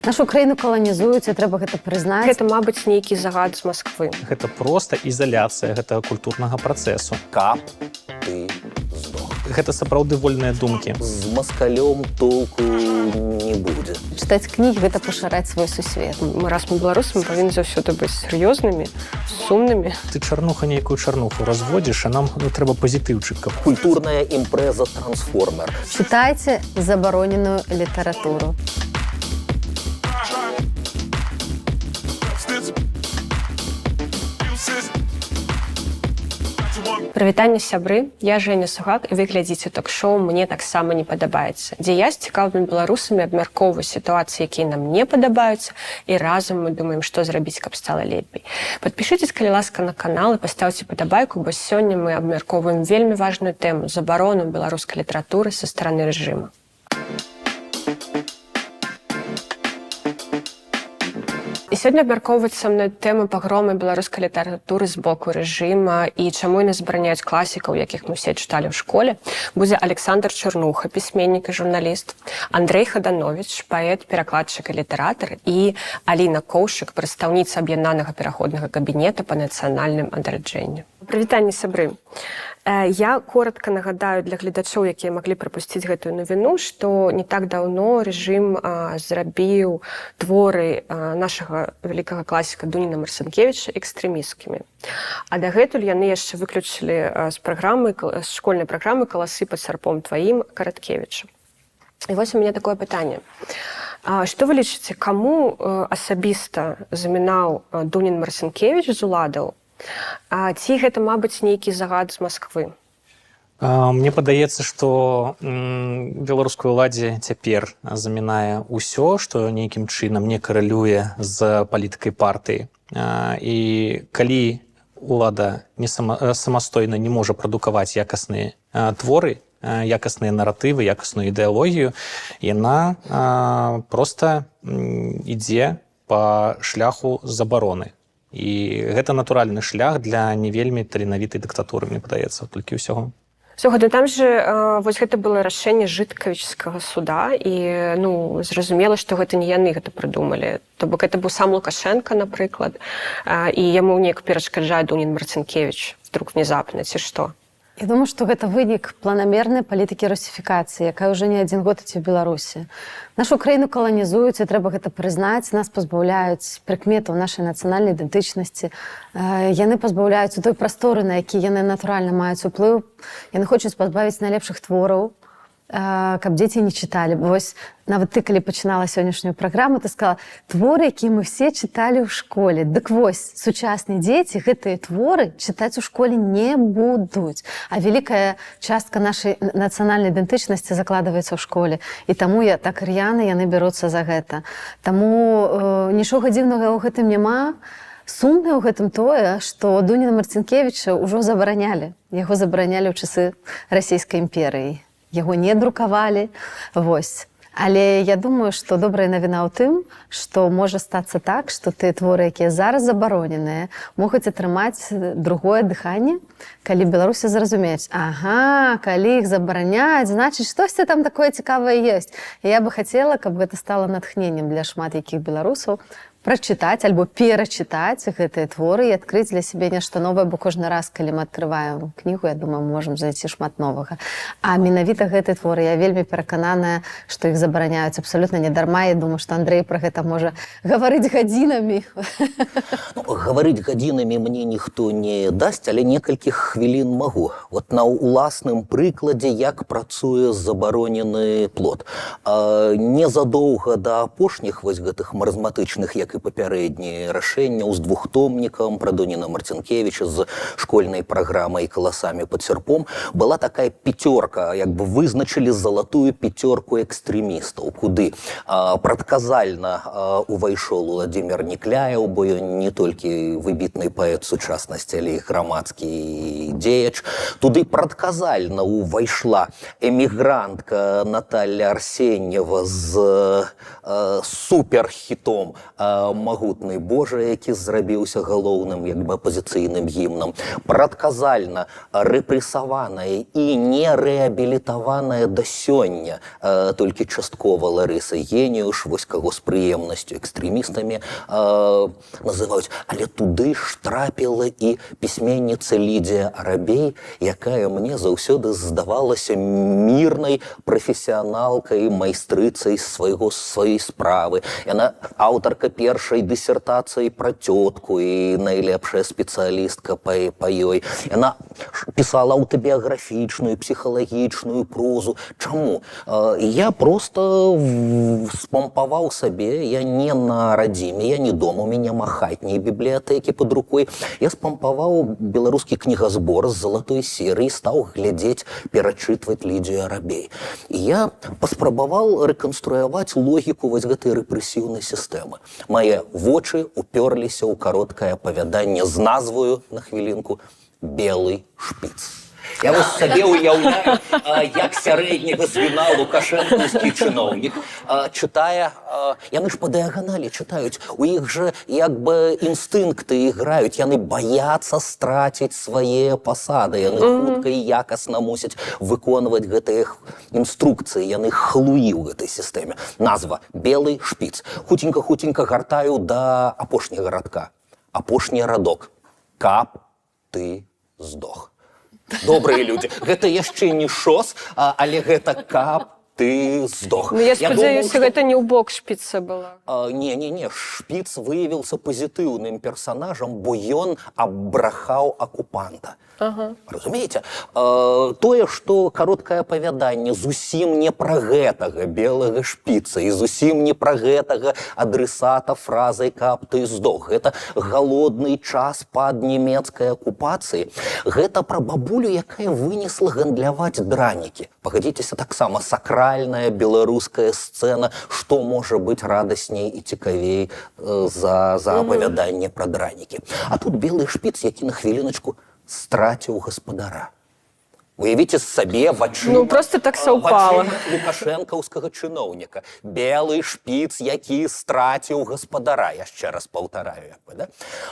Нашу краіну каланізуюць, і трэба гэта прызнаць. Гэта, мабыць, нейкі загад з Масквы. Гэта проста ізаляцыя гэтага культурнага працэсу. Каб ты здох. Гэта сапраўды вольныя думкі. З маскалём толку не будзе. Чытаць кнігі – гэта пашыраць свой сусвет. Раз мы беларусы, мы павінны заўсёды быць сур'ёзнымі, сумнымі. Ты чарнуха нейкую чарнуху разводзіш, а нам трэба пазітыўчыка. Культурная імпрэза трансформер. Чытайце забароненую літаратуру. Прывітанне, сябры, я Женя Сугак, і вы глядзіце ток-шоу «Мне таксама не падабаецца», дзе я з цікавымі беларусамі абмяркоўваю сітуацыі, якія нам не падабаюцца, і разам мы думаем, што зрабіць, каб стала лепей. Падпішыцесь, калі ласка, на канал і пастаўце падабайку, бо сёння мы абмяркоўваем вельмі важную тэму – забарону беларускай літаратуры са стараны рэжыма. І сёння абмяркоўваць са мной тэму пагрому беларускай літаратуры з боку рэжыма і чаму яны забараняюць класікаў, якіх мы ўсе чыталі ў школе, будзе Александр Чарнуха, пісьменнік і журналіст, Андрэй Хадановіч, паэт, перакладчык і літаратар, і Аліна Коўшык, прадстаўніца аб'яднанага пераходнага кабінета па нацыянальным адраджэнню. Прывітанне, сябры. Я коротка нагадаю для гледачоў, якія маглі прапусціць гэтую навіну, што не так даўно рэжым зрабіў творы нашага вялікага класіка Дуніна Марцінкевіча экстрэмісцкімі. А дагэтуль яны яшчэ выключылі з школьнай праграмы «Каласы пад сярпом тваім» Караткевіча. І вось у мяне такое пытанне. Што вы лічыце, каму асабіста замінаў Дунін Марцінкевіч з уладаў? Ці гэта, мабыць, нейкі загад з Масквы? Мне падаецца, што беларускай уладзе цяпер замінае ўсё, што нейкім чынам не карэлюе з палітыкай партыі. І калі улада самастойна не можа прадукаваць якасныя творы, якасныя наратывы, якасную ідэалогію, яна проста ідзе па шляху забароны. І гэта натуральны шлях для не вельмі таленавітай дыктатуры, мне падаецца, толькі ўсяго. Слухайте, там же вось гэта было рашэнне жыткавічскага суда, і зразумела, што гэта не яны гэта прыдумалі. То бок гэта быў сам Лукашенко, напрыклад, і яму неяк перашкаджае Дунін Марцінкевіч вдруг внезапна, ці што? Я думаю, што гэта вынік планамернай палітыкі русіфікацыі, якая ўжо не адзін год ідзе ў Беларусі. Нашу краіну каланізуюць, і трэба гэта прызнаць, нас пазбаўляюць прыкметаў нашай нацыянальнай ідэнтычнасці. Яны пазбаўляюць у той прасторы, на які яны натуральна маюць уплыў. Яны хочуць пазбавіць найлепшых твораў, каб дзеці не чыталі. Вось нават ты, калі пачынала сённяшнюю праграму, ты сказала, творы, якія мы все чыталі ў школе. Дык вось, сучасныя дзеці гэтыя творы чытаць у школе не будуць. А вялікая частка нашай нацыянальнай ідэнтычнасці закладваецца ў школе. І таму так р'яна яны бяруцца за гэта. Таму нічога дзіўнага ў гэтым няма. Сумнае ў гэтым тое, што Дуніна Марцінкевіча ўжо забаранялі. Яго забаранялі ў часы расійскай імперыі. Яго не друкавалі, вось. Але я думаю, што добрая навіна ў тым, што можа стацца так, што тыя творы, якія зараз забароненыя, могуць атрымаць другое дыханне, калі беларусы зразумеюць, калі іх забараняць, значыць, штосьці там такое цікавае ёсць. І я бы хацела, каб гэта стала натхненнем для шмат якіх беларусаў, прачытаць альбо перачытаць гэтыя творы і адкрыць для сябе нешта новае, бо кожны раз, калі мы адкрываем кнігу, я думаю, мы можам знайсці шмат новага. А менавіта гэтыя творы, я вельмі перакананая, што іх забараняюць абсалютна не дарма. Я думаю, што Андрэй пра гэта можа гаварыць гадзінамі. Гаварыць гадзінамі мне ніхто не дасць, але некалькіх хвілін магу. Вот на ўласным прыкладзе, як працуе забаронены плод. Незадоўга да апошніх вось гэтых маразматычных, як і папярэднія рашэнняў з двухтомнікам пра Дуніна Марцінкевіча з школьнай праграмай «Каласамі пад сярпом» была такая пяцёрка, як бы вызначылі залатую пяцёрку экстрэмістаў, куды прадказальна увайшоў Уладзімір Некляеў, бо ён не толькі выбітны паэт сучаснасці, але і грамадскі дзеяч. Туды прадказальна увайшла эмігрантка Наталля Арсеньева з суперхітом «Магутны Божа», які зрабіўся галоўным як бы апозіцыйным гімнам, прадказальна рэпрэсаваная і не рэабілітаваная да сёння толькі часткова Ларыса Геніуш, вось каго з прыемнасцю экстрэмістамі называюць. Але туды ж трапіла і пісьменніца Лідія Арабей, якая мне заўсёды здавалася мірнай прафесіяналкай, майстрыцай сваёй справы. Яна аўтарка першай дысертацыі пра цётку і найлепшая спецыялістка па ёй. Яна пісала аўтабіяграфічную, псіхалагічную прозу. Чаму? Я просто спампаваў сабе, я не на радзіме, я не дома, у мяне няма хатняй бібліятэкі под рукой. Я спампаваў беларускі кнігазбор з залатой серыі, стаў глядзець, перачытваць Лідію Арабей. І я паспрабаваў рэканструяваць логіку вось гэтай рэпрэсіўнай сістэмы. Мае вочы уперліся ў кароткае апавяданне з назваю, на хвілінку, «Белы шпіц». Я вось сабе уяўляю, як сярэдняга звена лукашэнкаўскі чыноўнік чытае, яны ж па дыяганалі чытаюць, у іх жа як бы інстынкты іграюць, яны баяцца страціць свае пасады, яны хутка і якасна мусяць выконваць гэтыя інструкцыі, яны хлуі ў гэтай сістэме. Назва «Белы шпіц». Хутенька гартаю да апошняга радка. Апошні радок. «Каб ты здох». Добрыя людзі, гэта яшчэ не шос, але гэта «каб ты здох». Ну, я спадзяюся, гэта не ў бок шпіца была. Не, шпіц выявіўся пазітыўным персанажам, бо ён абрахаў акупанта. Разумееце? Тое, што кароткае апавяданне зусім не пра гэтага белага шпіца і зусім не пра гэтага адресата фразай «каб ты здох». Гэта галодны час пад нямецкай акупацыі. Гэта пра бабулю, якая вынесла гандляваць дранікі. Пагадзіцеся, таксама сакральная беларуская сцэна, што можа быць радасней і цікавей за апавяданне пра дранікі. А тут белы шпіц, які на хвіліначку страціў гаспадара. Уявіце сабе вачыма... Ну, просто так саўпала. Лукашэнкаўскага чыноўніка. Белы шпіц, які страціў гаспадара. Яшчэ раз паўтараю, як бы, да?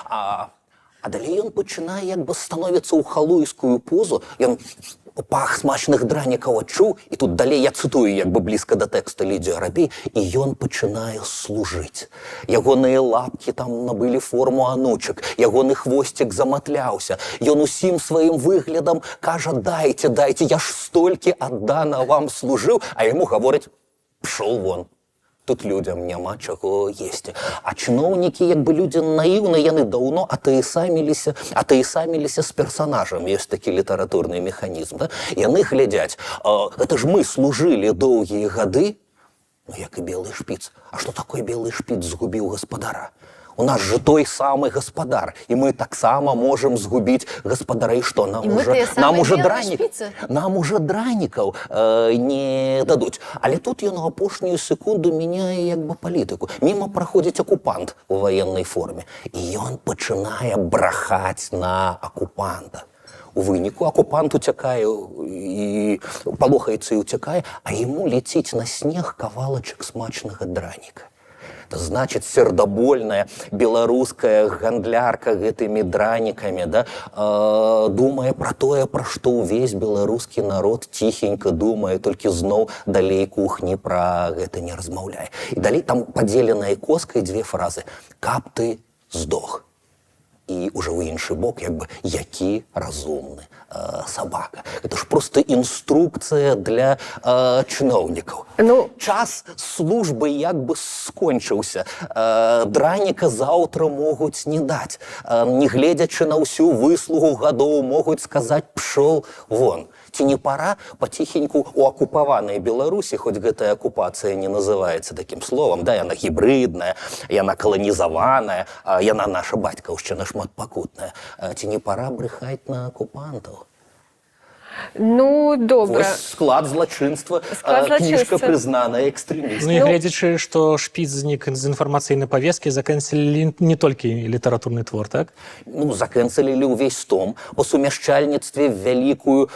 А далей ён пачынае, як бы, становіцца ў халуйскую позу. Ён пах смачных дранікаў адчуў, і тут далей я цытую, як бы блізка да тэкста Лідзію Арабей, і ён пачынае служыць. Ягоныя лапкі там набылі форму анучак, ягоны хвосцік заматляўся. Ён усім сваім выглядам кажа: дайце, я ж столькі аддана вам служыў, а яму гавораць: пшоў вон. Тут людям няма чаго есці. А чыноўнікі, як бы людзі наіўныя, яны даўно атаісаміліся з персанажам. Ёсць такі літаратурны механізм. Да? Яны глядзяць, гэта ж мы служылі доўгія гады, ну як і белы шпіц. А што такое белы шпіц згубіў гаспадара? У нас же той самы гаспадар, і мы таксама можам згубіць гаспадара. І што, нам уже дранікаў не дадуць. Але тут ён у апошнюю секунду мяняе як бы палітыку. Міма праходзіць акупант у ваеннай форме, і ён пачынае брахаць на акупанта. У выніку акупант уцякае і палохаецца і уцякае, а яму ляціць на снег кавалачак смачнага драніка. Значит, сердабольная беларуская гандлярка гэтымі дранікамі, да, думае пра тое, пра што ўвесь беларускі народ ціхенька думае, толькі зноў далей кухні пра гэта не размаўляе. І далей там падзеленая коскай дзве фразы: «Каб ты здох». І уже ў іншы бок, як бы, які разумны сабака. Это ж просто інструкцыя для чыноўнікаў. Ну... Час службы як бы скончыўся. Драніка заўтра могуць не даць. Не гледзячы на ўсю выслугу гадоў, могуць сказаць: пшоў вон. Ці не пара паціхеньку у акупаванай Беларусі, хоць гэтая акупацыя не называецца такім словам, да, яна гібрыдная, яна каланізаваная, яна наша бацькаўшчына шматпакутная. Ці не пара брыхаць на акупантаў? Ну, добра. Вось склад злачынства, Склад кніжка злачынства. прызнаная экстрэмістам. Ну і гледзячы, што шпіц знік з інфармацыйнай павесткі, закэнселілі не толькі літаратурны твор, так? Ну, закэнцелілі ўвесь том по сумяшчальніцтве вялікае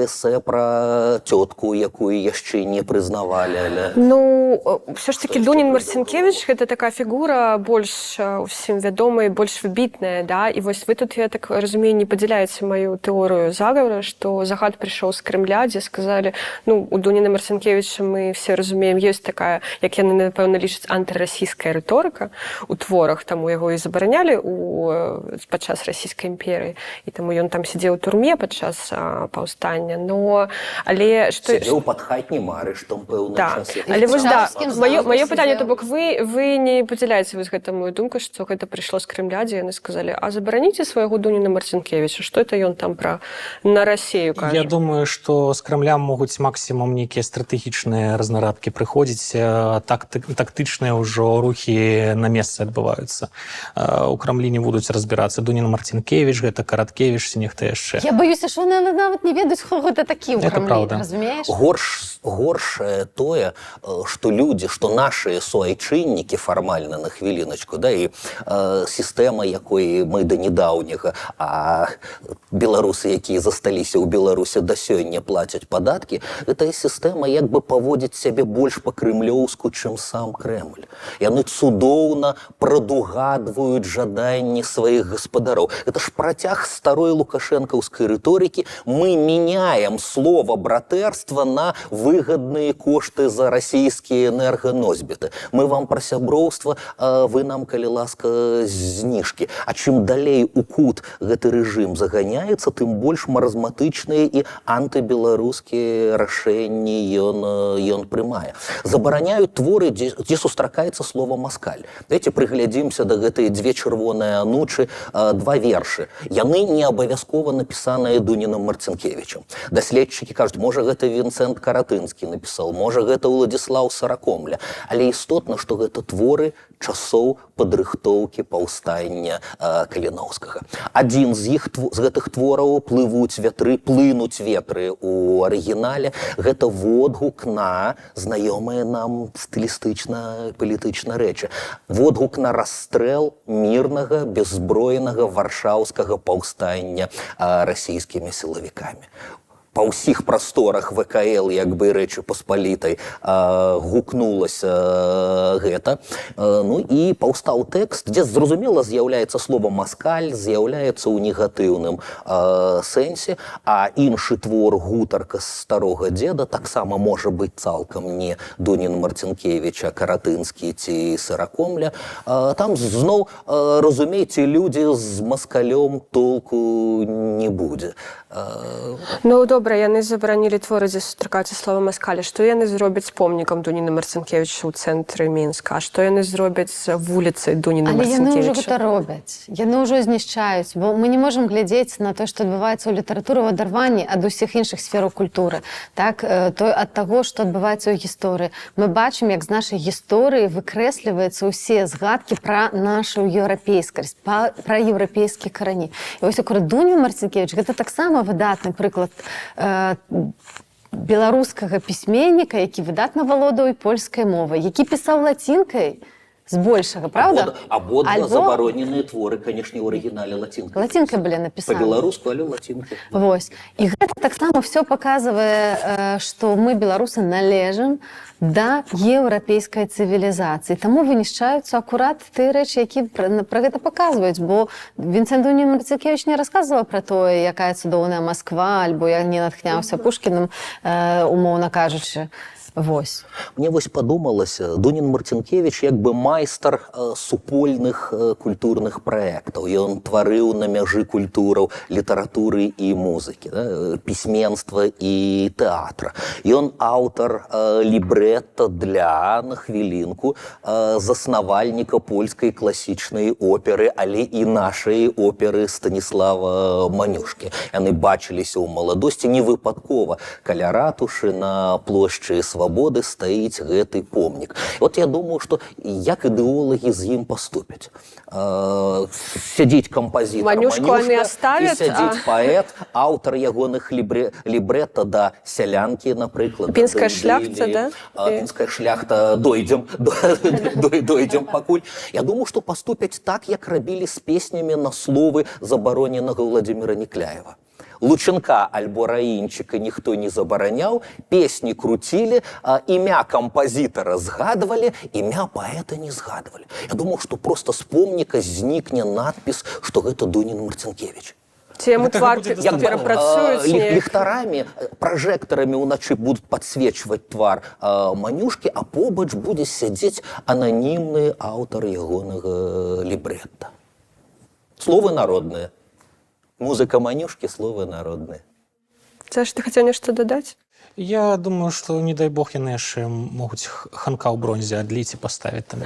эсэ пра цётку, якую яшчэ не прызнавалі. Але... Ну, все ж таки Дунін Марцінкевич гэта такая фігура больш усім вядомая, больш выбітная, да? І вось вы тут, я так разумею, не падзяляеце маю тэорыю заговора, што загад прыйшоў з Крымля, дзе сказалі, ну, у Дуніна Марцінкевича мы все разумеем, ёсць такая, як яны, напэўна, лічаць, антырасійская рыторыка у творах, таму яго і забаранялі падчас расійскай імперыі, і таму ён там сидзеў у турме падчас паўстання, но... Але што... Сидзеў пад хатнім арыштам пэўны так. час. Але вось, да, Чарскім маё залам пытанне, сидзеў. то бок вы не падзяляеце вось гэта мою думку, што гэта прыйшло з Крымля, дзе яны сказалі, а забараніце свайго Дуніна Марцінкевича, што это ён там пра на Расію кажа? Я думаю, што з Крамля могуць максімум нейкія стратэгічныя разнарадкі прыходзіць, тактычныя ўжо рухі на месцы адбываюцца. У Крамлі не будуць разбірацца Дунін Марцінкевич, гэта Караткевич, ці нехта яшчэ. Я боюся, що вони нават не ведаюць, хто гэта такі ў Это Крамлі, правда. разумееш? Горшае тое, што людзі, што нашыя суайчыннікі фармальна на хвіліначку, да, і сістэма, якой мы да недаўняга, а беларусы, якія засталіся ў Беларусі да сёння плацяць падаткі, гэтая сістэма як бы паводзіць сябе больш па-крымлёўску, чым сам Крэмль. Яны цудоўна прадугадваюць жаданні сваіх гаспадароў. Это ж працяг старой лукашэнкаўскай рыторыкі. Мы меняем слово братэрства на выгадныя кошты за расійскія энерганосьбіты. Мы вам пра сяброўства, вы нам, калі ласка, зніжкі. А чым далей у кут гэты рэжым заганяецца, тым больш маразматычныя і антыбеларускія рашэнні ён прымае. Забараняюць творы, дзе сустракаецца слова маскаль. Давайте прыглядзімся да гэтай «Две чырвоныя анучы», два вершы. Яны не абавязкова напісаныя Дунінам Марцінкевичам. Даследчыкі кажуць, можа гэта Вінцэнт Каратынскі напісаў, можа гэта Уладзіслаў Саракомля. Але істотна, што гэта творы часоў падрыхтоўкі паўстання Каліноўскага. Адзін з гэтых твораў плынуць ветры у арыгінале. Гэта водгук на знаёмыя нам стылістычна-палітычна рэчы. Водгук на расстрэл мірнага, беззброенага варшаўскага паўстання расійскімі сілавікамі. Па ўсіх прасторах ВКЛ, як бы Рэчы Паспалітай, гукнулася гэта. Ну і паўстаў тэкст, дзе зразумела з'яўляецца слова «маскаль», з'яўляецца ў негатыўным сэнсе, а іншы твор «Гутарка з старога дзеда» таксама можа быць цалкам не Дунін Марцінкевич, а Каратынскі ці Саракомля. Там зноў, разумееце, людзі з маскалём толку не будзе. Ну, добра, яны забаранілі творы, дзе сустракаецца слова маскаля. Што яны зробяць з помнікам Дуніна Марцінкевича ў цэнтры Мінска? А што яны зробяць з вуліцай Дуніна Але яны ўжо Марцінкевича? гэта робяць. Яны ўжо знішчаюць, бо мы не можам глядзець на тое, што адбываецца ў літаратуры ў адарванні ад усіх іншых сфераў культуры. Так, ад таго, што адбываецца ў гісторыі. Мы бачым, як з нашай гісторыі выкрэсліваюцца ўсе згадкі пра нашу еўрапейскасць, пра еўрапейскія карані. І вось акурат Дуня Марцінкевич гэта таксама выдатны прыклад беларускага пісьменніка, які выдатна валодаў і польскай мовай, які пісаў лацінкай збольшага, правда? Абодва забароненыя творы, канешне, ў арыгінале лацінкай. Лацінкай былі напісаны. Па-беларуску, але лацінкай. Вось. І гэта таксама ўсё паказвае, што мы, беларусы, належым да еўрапейскай цывілізацыі. Таму вынішчаюцца акурат тыя рэчы, якія пра гэта паказваюць, бо Вінцэнт Дунін Марцінкевич не расказвала пра тое, якая цудоўная Масква, альбо я не натхняўся Пушкіным, умоўна кажучы. Вось. Мне вось падумалася, Дунін Марцінкевич як бы майстар супольных культурных праектаў. Ён тварыў на мяжы культураў, літаратуры і музыкі, да? Пісьменства і тэатра. Ён аўтар лібрэта для, на хвілінку, заснавальніка польскай класічнай оперы, але і нашай оперы Станіслава Манюшкі. Яны бачыліся ў маладосці не выпадкова каля ратушы на плошчы Свабоды. свабоды стаіць гэты помнік. Вот я думаю, што як ідэолагі з ім паступяць. Сядзіць кампазітар Манюшку яны оставят, і сядзіць паэт, аўтар ягоных лібрэта да сялянкі, напрыклад. Пінская шляхта, да? Пінская шляхта, дойдзем пакуль. Я думаю, што паступяць так, як рабілі з песнямі на словы забароненага Владзіміра Некляева. Лучынка альбо раінчыка ніхто не забараняў, песні круцілі, імя кампазітара згадвалі, імя паэта не згадвалі. Я думаю, што проста з помніка знікне надпіс, што гэта Дунін Марцінкевіч. Ці яму твар перапрацуюць неяк? Ліхтарамі, пражэктарамі ўначы будуць падсвечваць твар Манюшкі, а побач будзе сядзець ананімны аўтар ягонага лібрэта. Словы народныя. Музыка Манюшкі, словы народныя. Саш, ты хацеў нешта дадаць? Я думаю, што, не дай бог, яны яшчэ могуць ханка ў бронзе адліць і паставіць там.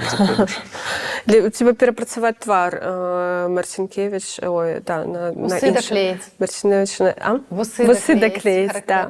У тебе перапрацаваць твар Марцінкевіч, ой, да, на Вусы даклеіць. Марціневич, а? Вусы даклеіць, да.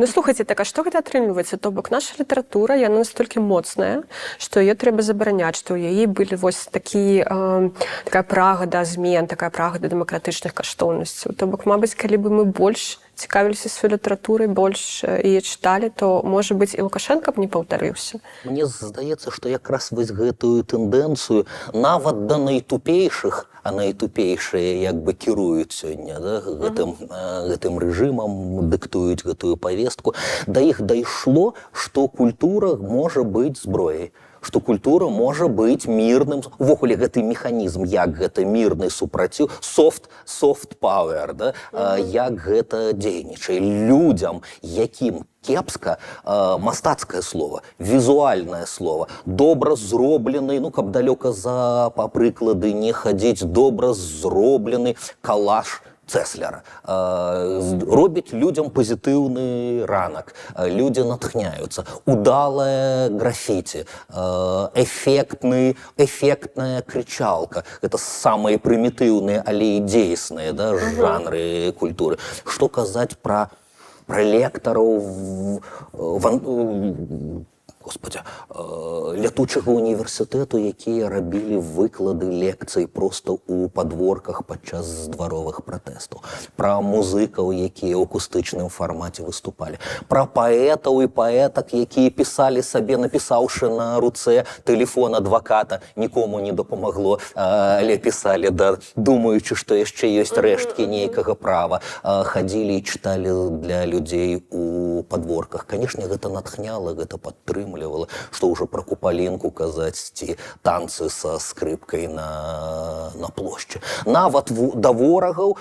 Ну, слухайце, так, а што гэта атрымліваецца? То бок, наша літаратура, яна настолькі моцная, што яе трэба забараняць, што ў яе былі вось такая прага да змен, такая прага да дэмакратычных каштоўнасцяў. То бок, мабыць, калі бы мы больш цікавіліся сваёй літаратурай, больш яе чыталі, то, можа быць, і Лукашенка б не паўтарыўся. Мне здаецца, што якраз вось гэтую тэндэнцыю нават да найтупейшых, а найтупейшыя як бы кіруюць сёння, да, гэтым рэжымам, дыктуюць гэтую павестку, да іх дайшло, што культура можа быць зброяй, што культура можа быць мірным, увогуле гэты механізм, як гэта мірны супраціў, soft power, да, як гэта дзейнічае. Людзям, якім кепска, мастацкае слово, візуальнае слово, добра зроблены, ну, каб далёка за прыклады не хадзіць, добра зроблены калаш Цэсляра. Робіць людзям пазітыўны ранак, людзі натхняюцца. Удалае графіці, эфектная крычалка. Гэта самыя прымітыўныя, але і дзейсныя, да, жанры культуры. Што казаць пра лектараў, лятучага універсітэту, якія рабілі выклады лекцый проста ў падворках падчас дваровых пратэстаў, пра музыкаў, якія ў акустычным фармаце выступалі, пра паэтаў і паэтак, якія пісалі сабе, напісаўшы на руцэ тэлефон адваката, нікому не дапамагло, але пісалі, да, думаючы, што яшчэ ёсць рэшткі нейкага права, хадзілі і чыталі для людзей у падворках. Канешне, гэта натхняла, гэта падтрымлівала, што ўжо пра купалінку казаць, ці танцы са скрыпкай на плошчы. Нават да ворагаў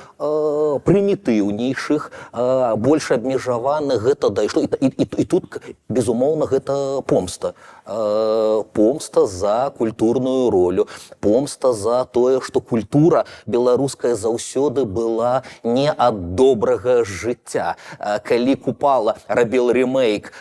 прымітыўнейшых, больш абмежаваных гэта дайшло. І тут, безумоўна, гэта помста. Помста за культурную ролю, помста за тое, што культура беларуская заўсёды была не ад добрага жыцця. Калі Купала рабіл ремейк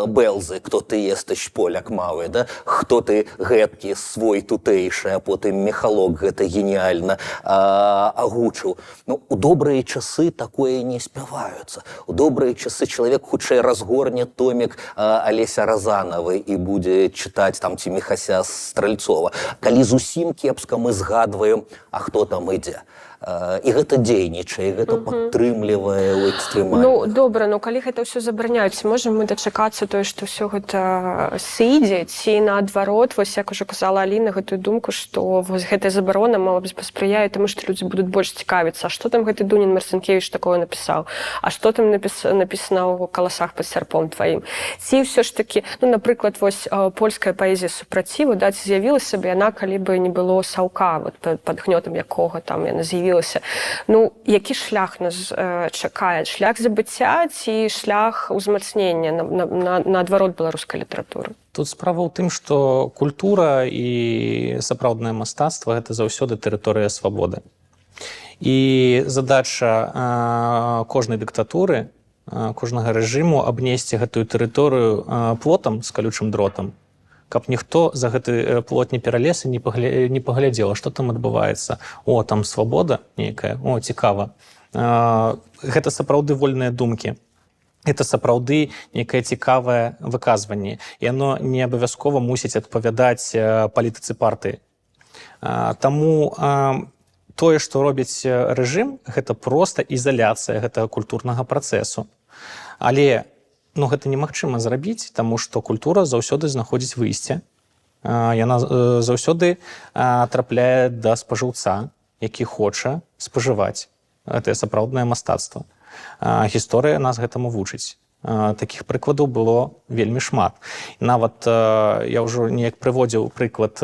Белзы, «Кто ты есташ, поляк малы», да? «Хто ты гэткі, свой тутэйшы», а потым Михалок гэта геніальна агучыў. Ну, у добрыя часы такое не спяваюцца. У добрыя часы чалавек хутчэй разгорне томік Алеся Разанавай і будзе чытаць там ці Міхася Стральцова. Калі зусім кепска, мы згадваем, а хто там ідзе. І гэта дзейнічае, гэта падтрымлівае ў экстрэмальных. Ну, добра, ну калі гэта ўсё забараняюць, можам мы дачакацца тое, што ўсё гэта сыдзе, ці наадварот, вось як ужо казала Аліна, гэтую думку, што вось гэтая забарона, мабыць, паспрыяе таму, што людзі будуць больш цікавіцца, а што там гэты Дунін Марцінкевіч такое напісаў, а што там напісана ў каласах пад сярпом тваім. Ці ўсё ж такі, ну, напрыклад, вось польская паэзія супраціву, да, ці з'явілася б яна, калі бы не было Саўка, вот, пад гнётам якога там яна з'явілася. Ну, які шлях нас чакае? Шлях забыцця ці шлях узмацнення наадварот беларускай літаратуры? Тут справа ў тым, што культура і сапраўднае мастацтва – гэта заўсёды тэрыторыя свабоды. І задача кожнай дыктатуры, кожнага рэжыму абнесці гэтую тэрыторыю плотам з калючым дротам, каб ніхто за гэты плот не пералез і не паглядзеў, а што там адбываецца. О, там свабода нейкая, о, цікава. Гэта сапраўды вольныя думкі. это сапраўды некае цікавае выказванне. Яно не абавязкова мусіць адпавядаць палітыцы партыі. Таму тое, што робіць рэжым, гэта проста ізаляцыя гэтага культурнага працэсу. Але гэта немагчыма зрабіць, таму што культура заўсёды знаходзіць выйсце. Яна заўсёды трапляе да спажыўца, які хоча спажываць. Гэта сапраўднае мастацтва. Гісторыя нас гэтаму вучыць. Такіх прыкладаў было вельмі шмат. Нават я ўжо неяк прыводзіў прыклад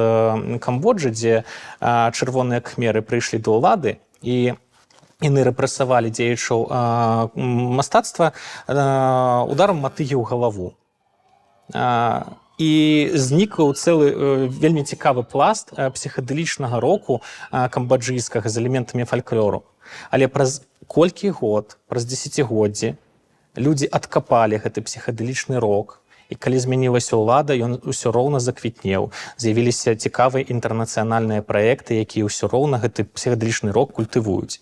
Камбоджы, дзе чырвоныя кхмеры прыйшлі да ўлады і яны рэпрэсавалі дзеячаў мастацтва ударам матыгі ў галаву. І знікаў цэлы вельмі цікавы пласт псіхадэлічнага року камбоджыйскага з элементамі фальклору. Але праз колькі год, праз дзесяцігоддзі людзі адкапалі гэты псіхадэлічны рок, і калі змянілася ўлада, ён усё роўна заквітнеў. З'явіліся цікавыя інтэрнацыянальныя праекты, якія ўсё роўна гэты псіхадэлічны рок культывуюць.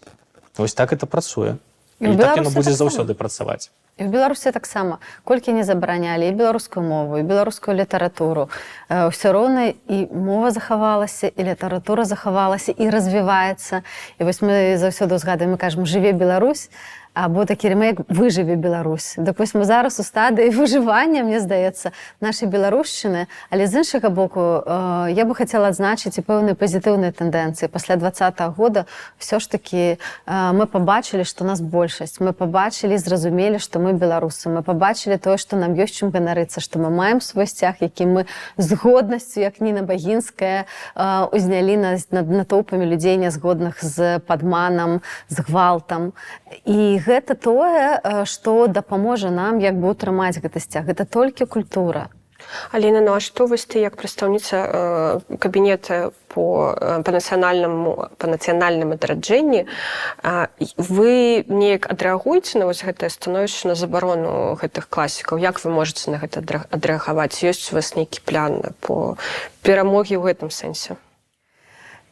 Вось так это працуе. І так яно будзе заўсёды працаваць. І в Беларусі таксама, колькі не забаранялі і беларускую мову, і беларускую літаратуру, ўсё роўна і мова захавалася, і літаратура захавалася, і развіваецца. І вось мы заўсёды ўзгадуем, мы кажам, жыве Беларусь, або такі ремейк «Выжыве Беларусь». Так вось мы зараз у стадыі выжывання, мне здаецца, нашай беларушчыны, але з іншага боку, я бы хацела адзначыць і пэўныя пазітыўныя тэндэнцыі. Пасля 2020 года ўсё ж такі мы пабачылі, што нас большасць. Мы пабачылі, зразумелі, што мы беларусы. Мы пабачылі тое, што нам ёсць чым ганарыцца, што мы маем свой сцяг, які мы з годнасцю, як Ніна Багінская, узнялі над натоўпамі людзей нязгодных з падманам, з гвалтам. І гэта тое, што дапаможа нам як бы утрымаць гэты сцяг. Гэта толькі культура. Аліна, ну а што вось ты як прадстаўніца кабінета по нацыянальным адраджэнні, вы неяк адрэагуеце на вось гэтае становішча, на забарону гэтых класікаў? Як вы можаце на гэта адрэагаваць? Ёсць у вас нейкі план по перамогі ў гэтым сэнсе?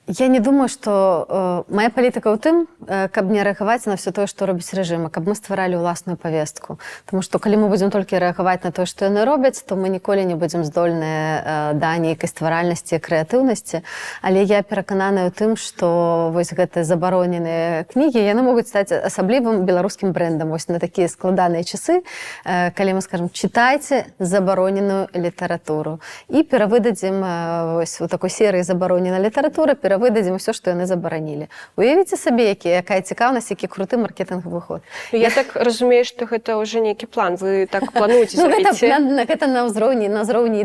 Я не думаю, што моя палітыка ў тым, каб не рэагаваць на все тое, што робіць рэжым, а каб мы стваралі ўласную павестку. Таму што калі мы будзем толькі рэагаваць на тое, што яны робяць, то мы ніколі не будзем здольныя да нейкай стваральнасці і крэатыўнасці. Але я перакананая ў тым, што вось гэтыя забароненыя кнігі, яны могуць стаць асаблівым беларускім брэндам. Вось на такія складаныя часы, калі мы скажам, чытайце забароненую літаратуру. І перавыдадзім вось у такой серыі забароненая літаратура, выдадзім усё, што яны забаранілі. Уявіце сабе, якая цікаўнасць, які круты маркетынгавы ход. Я так разумею, што гэта ўжо нейкі план. Вы так плануеце зрабіць? Гэта на ўзроўні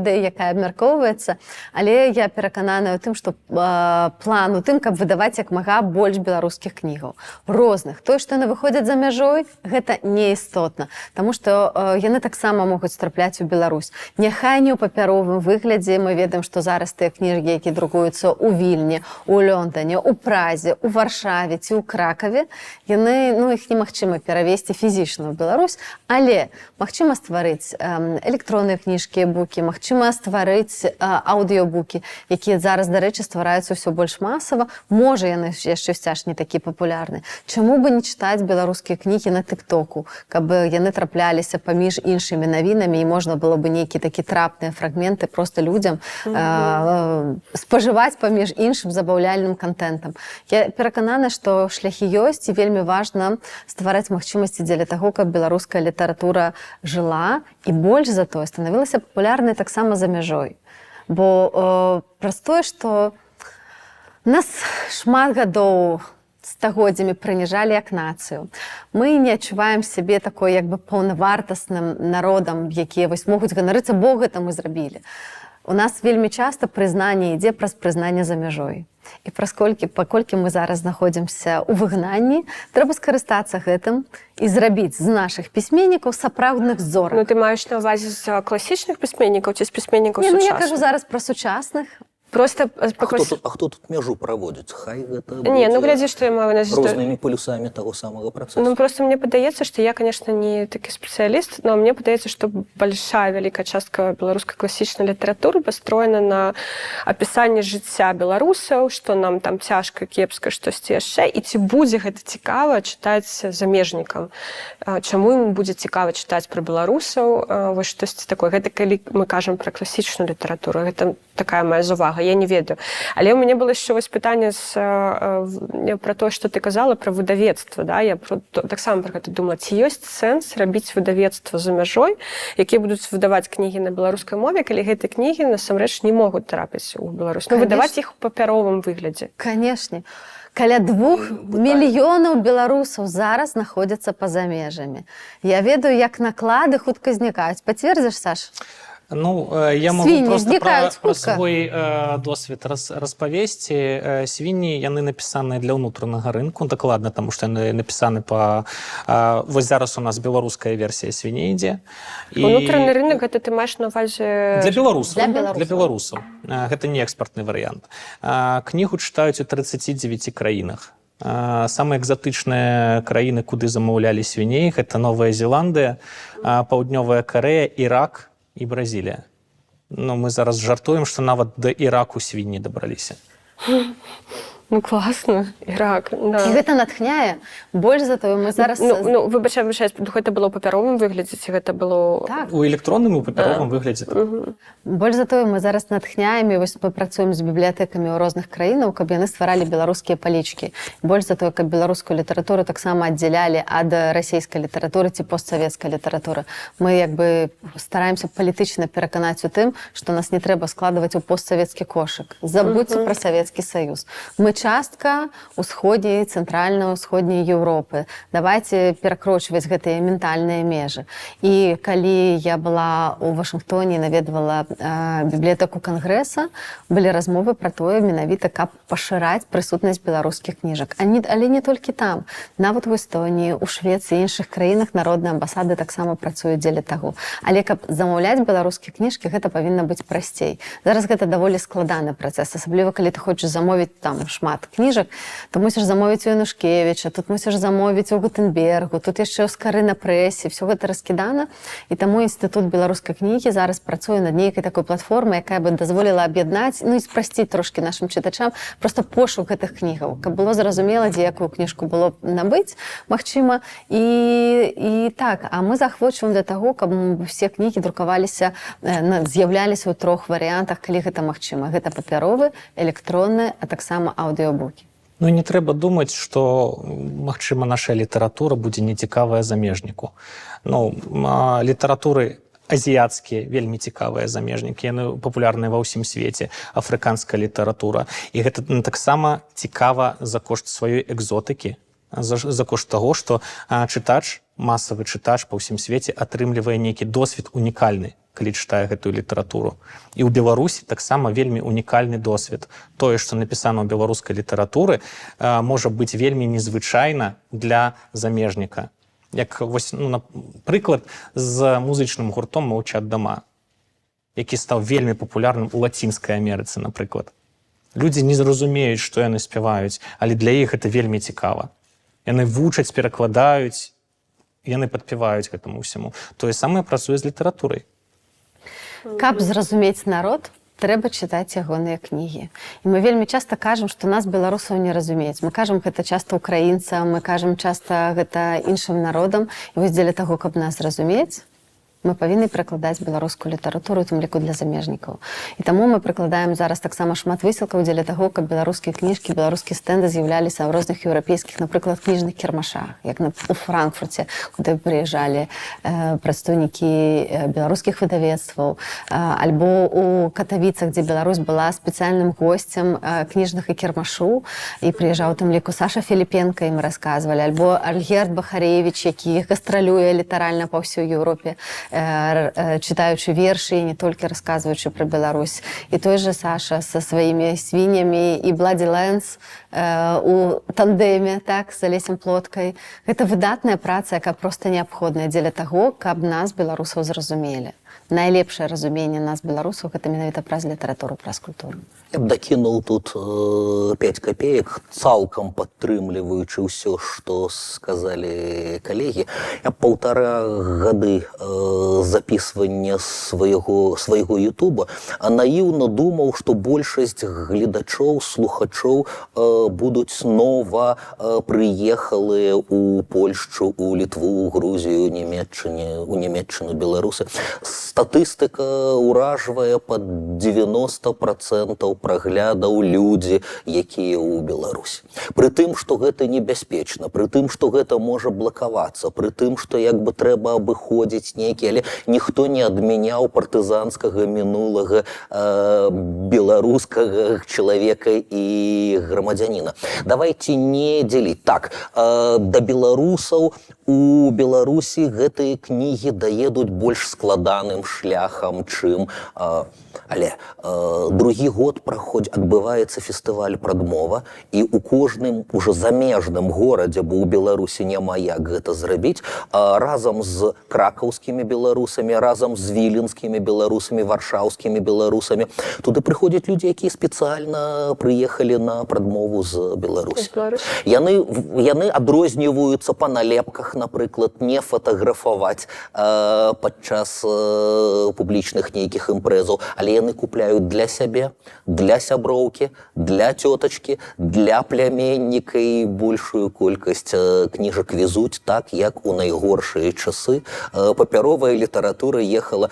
ідэі, якая абмяркоўваецца. Але я перакананая ў тым, што план у тым, каб выдаваць як мага больш беларускіх кнігаў. Розных. Тое, што яны выходзяць за мяжой, гэта неістотна. Таму што яны таксама могуць трапляць у Беларусь. Няхай не ў папяровым выглядзе. Мы ведаем, што зараз тыя кніжкі, якія друкуюцца ў Вільні, у Лондоне, у Празе, у Варшаве ці ў Кракаве, яны, іх немагчыма перавесці фізічна ў Беларусь, але магчыма стварыць электронныя кніжкі, букі, магчыма стварыць аўдыёбукі, якія зараз, дарэчы, ствараюцца ўсё больш масава. Можа, яны яшчэ сцяж не такі папулярны. Чаму бы не чытаць беларускія кнігі на тык-току, каб яны трапляліся паміж іншымі навінамі і можна было бы нейкі такі трапныя фрагменты проста людзям спажываць паміж іншым забаўляльным контентам. Я пераканана, што шляхі ёсць і вельмі важна ствараць магчымасці дзеля таго, каб беларуская літаратура жыла і больш за тое станавілася папулярнай таксама за мяжой. Бо праз тое, што нас шмат гадоў стагоддзямі прыніжалі як нацыю. Мы не адчуваем сябе такой як бы паўнавартасным народам, якія вось могуць ганарыцца, бо гэта мы зрабілі. У нас вельмі часта прызнанне ідзе праз прызнанне за мяжой. І паколькі мы зараз знаходзімся ў выгнанні, трэба скарыстацца гэтым і зрабіць з нашых пісьменнікаў сапраўдных зорак. Ну, ты маеш на ўвазе з класічных пісьменнікаў ці з пісьменнікаў сучасных? Я кажу зараз пра сучасных. Просто А хто тут мяжу праводзіць? Хай гэта Не, ну будзе глядзі, што я маю на ўвазе, што- рознымі полюсамі таго самага працэсу. Ну, просто мне падаецца, што я, конечно, не такі спецыяліст, но мне падаецца, што большая вялікая частка беларускай класічнай літаратуры пастроена на апісанні жыцця беларусаў, што нам там цяжка, кепска, штосьці яшчэ, і ці будзе гэта цікава чытаць замежнікам. Чаму ім будзе цікава чытаць пра беларусаў, вось штосьці такое. Гэта калі мы кажам пра класічную літаратуру, гэта такая моя завага, я не ведаю. Але ў мяне было яшчэ вось пытанне пра тое, што ты казала пра выдавецтва. Да? Я таксама пра гэта думала, ці ёсць сэнс рабіць выдавецтва за мяжой, якія будуць выдаваць кнігі на беларускай мове, калі гэтыя кнігі насамрэч не могуць трапіць у Беларусь. Ну, выдаваць іх у папяровым выглядзе. Канешне. Каля 2 мільёнаў беларусаў зараз знаходзяцца па-за межамі. Я ведаю, як наклады хутка знікаюць. Пацвердзіш, Саш? Ну, я могу Свінні просто знікаюць про хутка. свой досвід распавесці. Свінні, яны напісаныя для ўнутранага рынку, дакладна, таму што яны напісаны па... Вось зараз у нас беларуская версія свіней ідзе. Унутраны рынок, гэта ты маеш на ўвазе... Для беларусаў. Для беларусаў. Гэта не экспартны варыянт. Кнігу чытаюць у 39 краінах. Самыя экзатычныя краіны, куды замаўлялі свіней, гэта Новая Зеландыя, Паўднёвая Карэя, Ірак і Бразілія. Ну, мы зараз жартуем, што нават да Іраку свінні дабраліся. Ну, класна, Ірак, да. І гэта натхняе. Больш за тое, мы зараз... Ну, выбачай, гэта было ў папяровым выглядзе, ці гэта было... Так. У электронным і ў папяровым выглядзе. Больш за тое, мы зараз натхняем, і вось мы працуем з бібліятэкамі ў розных краінаў, каб яны стваралі беларускія палічкі. Больш за тое, каб беларускую літаратуру таксама аддзялялі ад расійскай літаратуры ці постсавецкай літаратуры. Мы як бы стараемся палітычна пераканаць у тым, што нас не трэба складваць у постсавецкі кошык. Забудьце пра Савецкі Саюз. Мы частка усходняй, цэнтральна-ўсходняй Еўропы. Давайте перакрочваць гэтыя ментальныя межы. І калі я была ў Вашынгтоне, наведвала бібліятэку Кангрэса, былі размовы пра тое менавіта, каб пашыраць прысутнасць беларускіх кніжак. Але не толькі там. Нават у Эстоніі, у Швецыі і іншых краінах народныя амбасады таксама працуюць дзеля таго. Але каб замаўляць беларускія кніжкі, гэта павінна быць прасцей. Зараз гэта даволі складаны працэс, асабліва калі ты хочаш замовіць там шмат кніжак, то мусіш замовіць у Янушкевіча, тут мусіш замовіць у Гутенбергу, тут яшчэ ў Скары на прэсе, все гэта раскідана. І таму Інстытут беларускай кнігі зараз працуе над нейкай такой платформай, якая бы дазволіла аб'яднаць, ну і спрасціць трошкі нашым чытачам просто пошук гэтых кнігаў, каб было зразумела, дзе якую кніжку было набыць, магчыма. І так, а мы захвочваем для таго, каб все кнігі друкаваліся, з'яўляліся ў 3 варыянтах, калі гэта магчыма. Гэта папяровы, электронны, а таксама аўдыёбукі. Ну, не трэба думаць, што, магчыма, наша літаратура будзе нецікавая замежніку. Ну, літаратуры азіяцкія вельмі цікавыя замежнікі, яны папулярныя ва ўсім свеце, афрыканская літаратура. І гэта таксама цікава за кошт сваёй экзотыкі, за кошт таго, што чытач, масавы чытач па ўсім свеце атрымлівае нейкі досвед унікальны, калі чытае гэтую літаратуру. І ў Беларусі таксама вельмі унікальны досвед. Тое, што напісана ў беларускай літаратуры, можа быць вельмі незвычайна для замежніка. Як, вось, ну, напрыклад, з музычным гуртом «Маўчаць дома», які стаў вельмі папулярным у Лацінскай Амерыцы, напрыклад. Людзі не зразумеюць, што яны спяваюць, але для іх гэта вельмі цікава. Яны вучаць, перакладаюць, яны падпяваюць гэтаму ўсяму. Тое самае працуе з літаратурай. Каб зразумець народ, трэба чытаць ягоныя кнігі. І мы вельмі часта кажам, што нас, беларусаў, не разумеюць. Мы кажам гэта часта украінцам, мы кажам часта гэта іншым народам. І вось дзеля таго, каб нас зразумець, мы павінны прыкладаць беларускую літаратуру, у тым ліку для замежнікаў. І таму мы прыкладаем зараз таксама шмат высілкаў дзеля таго, каб беларускія кніжкі, беларускія стэнды з'яўляліся ў розных еўрапейскіх, напрыклад, кніжных кірмашах, як у Франкфурце, куды прыязджалі прадстаўнікі беларускіх выдавецтваў, альбо у Катавіцах, дзе Беларусь была спецыяльным госцем кніжнага кірмашу, і прыязджаў у тым ліку Саша Філіпенка, і мы расказвалі, альбо Альгерд Бахарэвіч, які гастралюе літаральна па ўсёй Еўропе, чытаючы вершы і не толькі расказваючы пра Беларусь. І той жа Саша са сваімі свіннямі і Бладі Лэнс у тандеме, так, з Алесем Плоткай. Гэта выдатная праца, якая проста неабходная дзеля таго, каб нас, беларусаў, зразумелі. Найлепшае разуменне нас, беларусаў, гэта менавіта праз літаратуру, праз культуру. Я б дакінуў тут 5 копеек, цалкам падтрымліваючы ўсё, што сказалі калегі. Я 1,5 гады записывання свайго Ютуба наіўна думаў, што большасць гледачоў, слухачоў будуць нова прыехалыя ў Польшчу, у Літву, у Грузію, у Нямецчыну, беларусы. Статыстыка ўражвае пад 90% праглядаў людзі, якія ў Беларусі. Пры тым, што гэта небяспечна, пры тым, што гэта можа блакавацца, пры тым, што як бы трэба абыходзіць нейкі, але ніхто не адмяняў партызанскага мінулага беларускага чалавека і грамадзяніна. Давайте не дзеліць. Так, да беларусаў у Беларусі гэтыя кнігі даедуць больш складаным шляхам, чым... Але другі год адбываецца фестываль «Прадмова», і ў кожным уже замежным горадзе, бо ў Беларусі няма як гэта зрабіць, разам з кракаўскімі беларусамі, разам з віленскімі беларусамі, варшаўскімі беларусамі. Туды прыходзяць людзі, якія спецыяльна прыехалі на прадмову з Беларусі. Яны адрозніваюцца па налепках, напрыклад, не фатаграфаваць падчас публічных нейкіх імпрэзаў, але яны купляюць для сябе, для сяброўкі, для цётачкі, для пляменніка, і большую колькасць кніжак везуць так, як у найгоршыя часы. Папяровая літаратура ехала.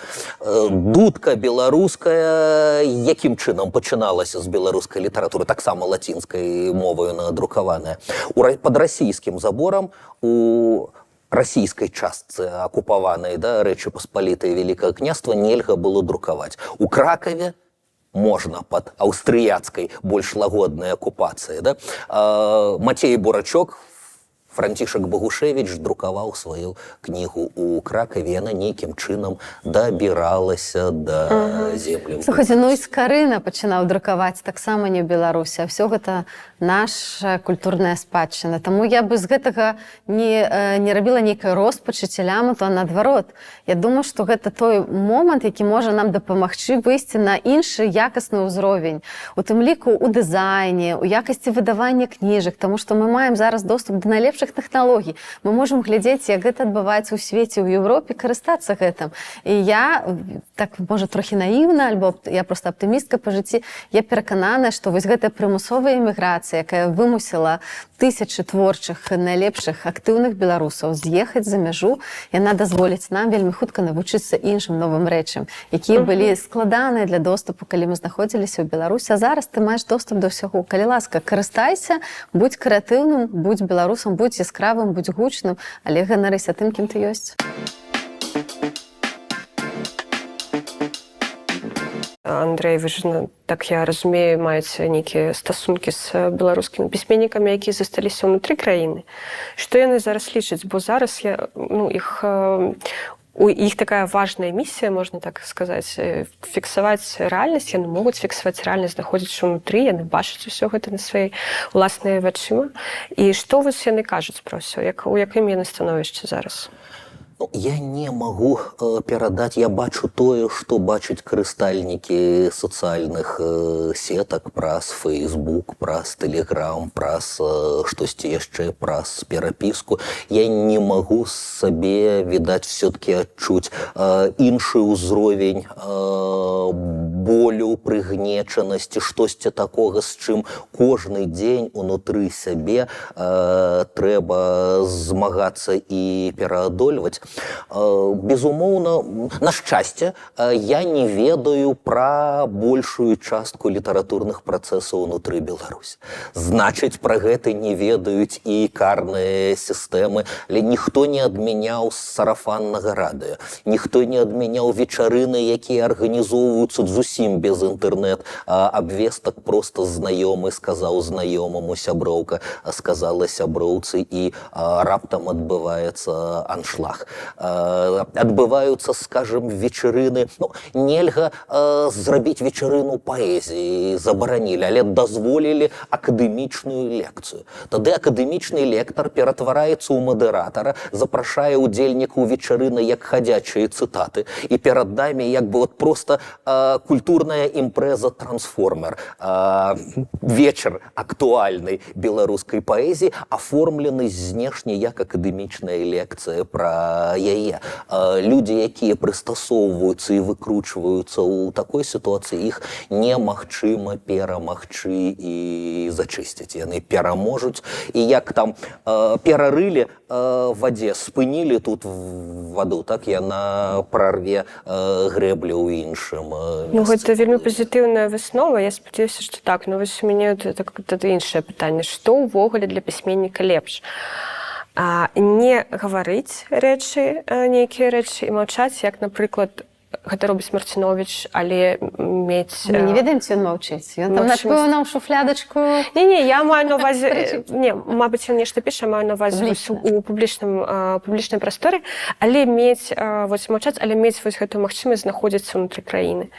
Дудка беларуская якім чынам пачыналася з беларускай літаратуры, таксама лацінскай моваю надрукаваная. Пад расійскім заборам у расійскай частцы акупаванай, Рэчы Паспалітай, Вялікага княства нельга было друкаваць. У Кракаве можна пад аўстрыяцкай больш лагоднай акупацыяй. Мацей Бурачок, Францішак Багушевіч друкаваў сваю кнігу ў Кракаве, яна нейкім чынам дабіралася да земляў. Слухайце, ну і Скарына пачынаў друкаваць таксама не ў Беларусі, а ўсё гэта наша культурная спадчына. Таму я бы з гэтага не рабіла нейкай роспачы ці ляманту, а наадварот. Я думаю, што гэта той момант, які можа нам дапамагчы выйсці на іншы якасны ўзровень. У тым ліку у дызайне, у якасці выдавання кніжак, таму што мы маем зараз доступ да найлепшых тэхналогій. Мы можам глядзець, як гэта адбываецца ў свеце, ў Еўропе, карыстацца гэтым. І я, так, можа, трохі наіўна, альбо я проста аптымістка па жыцці, я перакананая, што вось гэтая прымусовая эміграцыя, якая вымусіла тысячы творчых, найлепшых, актыўных беларусаў з'ехаць за мяжу, яна дазволіць нам вельмі хутка навучыцца іншым новым рэчам, якія былі складаныя для доступу, калі мы знаходзіліся ў Беларусі. А зараз ты маеш доступ да ўсяго. Калі ласка, карыстайся, будь крэатыўным, будь беларусам, будь яскравым, будь гучным, але ганарыся тым, кім ты ёсць. Андрэй, вы ж, так я разумею, маеце нейкія стасункі з беларускімі пісьменнікамі, якія засталіся ўнутры краіны. Што яны зараз лічаць? Бо зараз у іх такая важная місія, можна так сказаць, фіксаваць рэальнасць. Яны могуць фіксаваць рэальнасць, знаходзячы ўнутры, яны бачаць усё гэта на свае ўласныя вачыма. І што вось яны кажуць пра ўсё? У якім яны становішчы зараз? Я не магу перадаць, я бачу тое, што бачаць карыстальнікі сацыяльных сетак праз Facebook, праз Telegram, праз штосьці яшчэ, праз перапіску. Я не магу сабе, відаць, все-таки адчуць іншы ўзровень болю, прыгнечанасці, штосьці такога, з чым кожны дзень унутры сябе трэба змагацца і пераадольваць. Безумоўна, на шчасце, я не ведаю пра большую частку літаратурных працэсаў унутры Беларусі. Значыць, пра гэта не ведаюць і карныя сістэмы, але ніхто не адмяняў сарафаннага радыё, ніхто не адмяняў вечарыны, якія арганізоўваюцца зусім без інтэрнэт-абвестак, проста знаёмы сказаў знаёмаму, сяброўка сказала сяброўцы, і раптам адбываецца аншлаг. адбываюцца, скажем, вечарыны. Ну, нельга зрабіць вечарыну паэзіі, забаранілі, але дазволілі акадэмічную лекцыю. Тады акадэмічны лектар ператвараецца ў мадэратара, запрашае удзельнікаў вечарыны як хадзячыя цытаты, і перад намі як бы вот просто культурная імпрэза трансформер, вечар актуальнай беларускай паэзіі, аформлены знешне як акадэмічная лекцыя пра яе. Людзі, якія прыстасоўваюцца і выкручваюцца ў такой сітуацыі, іх немагчыма перамагчы і зачысціць. Яны пераможуць, і як там перарылі вадзе, спынілі тут ваду, так яна прарве грэблі ў іншым месцы. Ну, гэта вельмі пазітыўная выснова. Я спадзяюся, што так. Ну, вось у мяне тут іншае пытанне. Што ўвогуле для пісьменніка лепш? Не гаварыць рэчы, нейкія рэчы, і маўчаць, як, напрыклад, гэта робіць Марціновіч, але мець... Мы не ведаем, ці ён маўчыць. Ён там напэўна ў шуфлядачку... Не, я маю на ўвазе... Не, мабыць, ён нешта піша, маю на ўвазе у публічнай прасторы, але мець, вось маўчаць, але мець вось гэтую магчымасць знаходзіцца ўнутры краіны.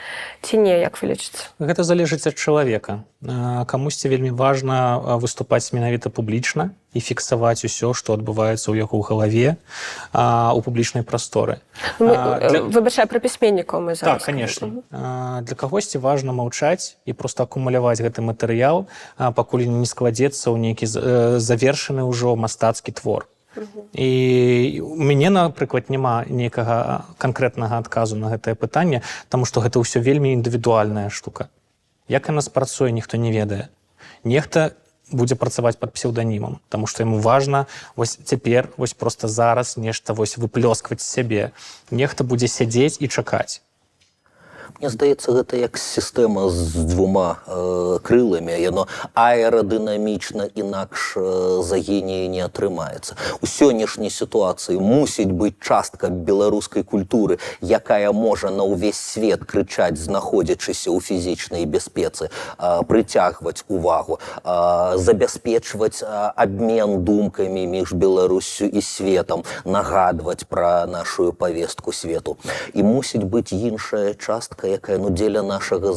Ці не, як вы лічыце? Гэта залежыць ад чалавека. Камусьці вельмі важна выступаць менавіта публічна і фіксаваць усё, што адбываецца ў яго галаве у публічнай прасторы. Выбачай, пра пісьменнікаў мы зараз. Так, конечно. Для кагосьці важна маўчаць і проста акумуляваць гэты матэрыял, пакуль не складзецца ў нейкі завершаны ўжо мастацкі твор. І у мяне, напрыклад, няма нейкага канкрэтнага адказу на гэтае пытанне, таму што гэта ўсё вельмі індывідуальная штука. Як яна спрацуе, ніхто не ведае. Нехта будзе працаваць пад псеўданімам, таму што яму важна вось цяпер, вось проста зараз нешта вось выплёскваць сябе. Нехта будзе сядзець і чакаць. Мне здаецца, гэта як сістэма з двума крыламі. Яно аэрадынамічна, інакш за генія не атрымаецца. У сённяшняй сітуацыі мусіць быць частка беларускай культуры, якая можа на ўвесь свет крычаць, знаходзячыся ў фізічнай бяспецы, прыцягваць увагу, забяспечваць абмен думкамі між Беларуссю і светам, нагадваць пра нашу павестку свету. І мусіць быць іншая частка, якая дзеля нашага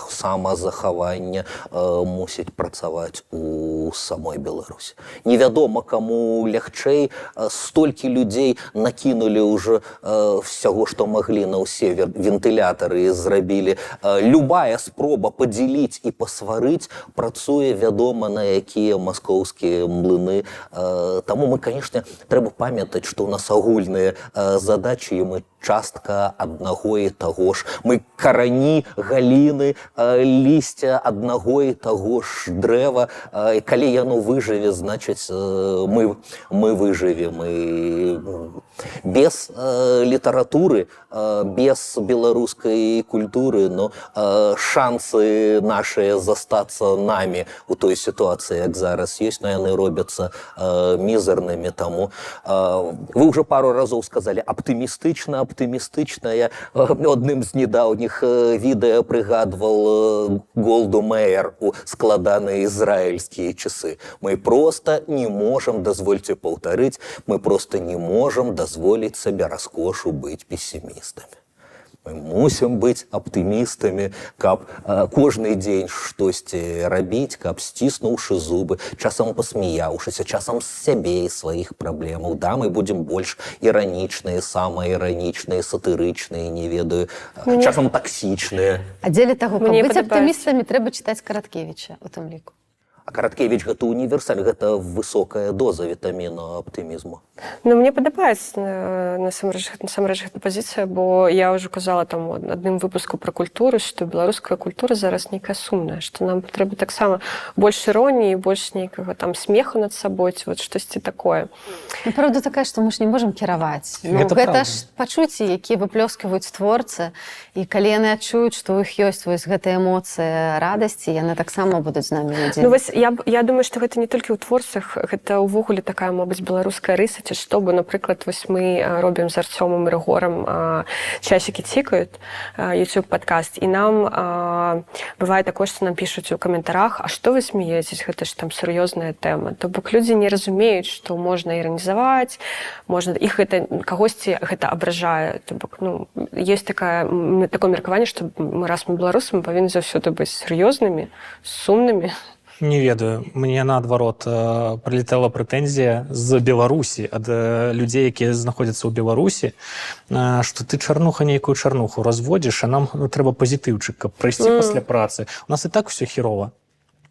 самазахавання мусіць працаваць у самой Беларусі. Невядома, каму лягчэй, столькі людзей накінулі ўжо ўсяго, што маглі на ўсе вентылятары і зрабілі. Любая спроба падзяліць і пасварыць працуе, вядома, на якія маскоўскія млыны. Таму мы, канешне, трэба памятаць, што ў нас агульныя задачы, і мы частка аднаго і таго ж. Мы карані, галіны, лісця аднаго і таго ж дрэва. І калі яно выжыве, значыць, мы выжывем. І без літаратуры, без беларускай культуры, шансы нашыя застацца намі у той сітуацыі, як зараз ёсць, но яны робяцца мізэрнымі. Таму вы ўжо пару разоў сказалі аптымістычна. Я адным з недаўніх відэа прыгадвал Голду Меір у складаныя ізраільскія часы. Мы проста не можам, дазвольце паўтарыць, мы проста не можам дазволіць сабе раскошу быць песімістамі. Мы мусім быць аптымістамі, каб кожны дзень штосьці рабіць, каб сціснуўшы зубы, часам пасмяяўшыся, часам з сябе і сваіх праблемаў. Да, мы будзем больш іранічныя, самаіранічныя, сатырычныя, не ведаю, часам таксічныя. А дзеля таго, каб быць аптымістамі, трэба чытаць Караткевіча у тым ліку. А Караткевіч гэта універсаль, гэта высокая доза вітаміну аптымізму. Ну, мне падабаецца насамрэч гэта пазіцыя, бо я ўжо казала там у адным выпуску пра культуру, што беларуская культура зараз нейкая сумная, што нам трэба таксама больш іроніі, больш нейкага там смеху над сабой, вот штосьці такое. Ну, правда такая, што мы ж не можам кіраваць. Гэта ж пачуцці, якія выплёскваюць творцы, і калі яны адчуюць, што ў іх ёсць вось гэтая эмоцыя радасці, яны таксама будуць з намі удзельнічаць. Ну, вось Я думаю, што гэта не толькі ў творцах, гэта ўвогуле такая, мабыць, беларуская рыса, ці што, бо, напрыклад, вось мы робім з Арцёмам і Рыгорам «Часики тикают», YouTube-падкаст, і нам бывае такое, што нам пішуць у каментарах, а што вы смеецесь, гэта ж там сур'ёзная тэма. То бок людзі не разумеюць, што можна іранізаваць, можна іх гэта кагосьці гэта абражае. То бок, ну, ёсць такое меркаванне, што раз мы беларусы, мы павінны заўсёды быць сур'ёзнымі, сумнымі. Не ведаю, мне наадварот прилетела прэтэнзія з Беларусі ад людзей, якія знаходзяцца ў Беларусі, што ты чарнуха нейкую чарнуху разводзіш, а нам трэба пазітыўчык, каб прайсці пасля працы. У нас і так усё хірова.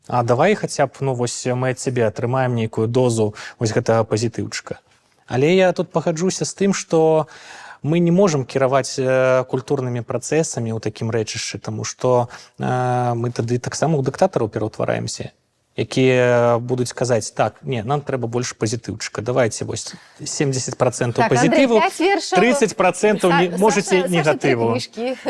А давай хаця б, ну вось мы ад цябе атрымаем нейкую дозу вось гэтага пазітыўчыка. Але я тут пагаджуся з тым, што мы не можам кіраваць культурнымі працэсамі ў такім рэчышчы, таму што мы тады таксама ў дыктатараў пераўтвараемся, якія будуць казаць, так, не, нам трэба больш пазітыўчыка, давайте вось 70% пазітыву, 30% можаце негатыву.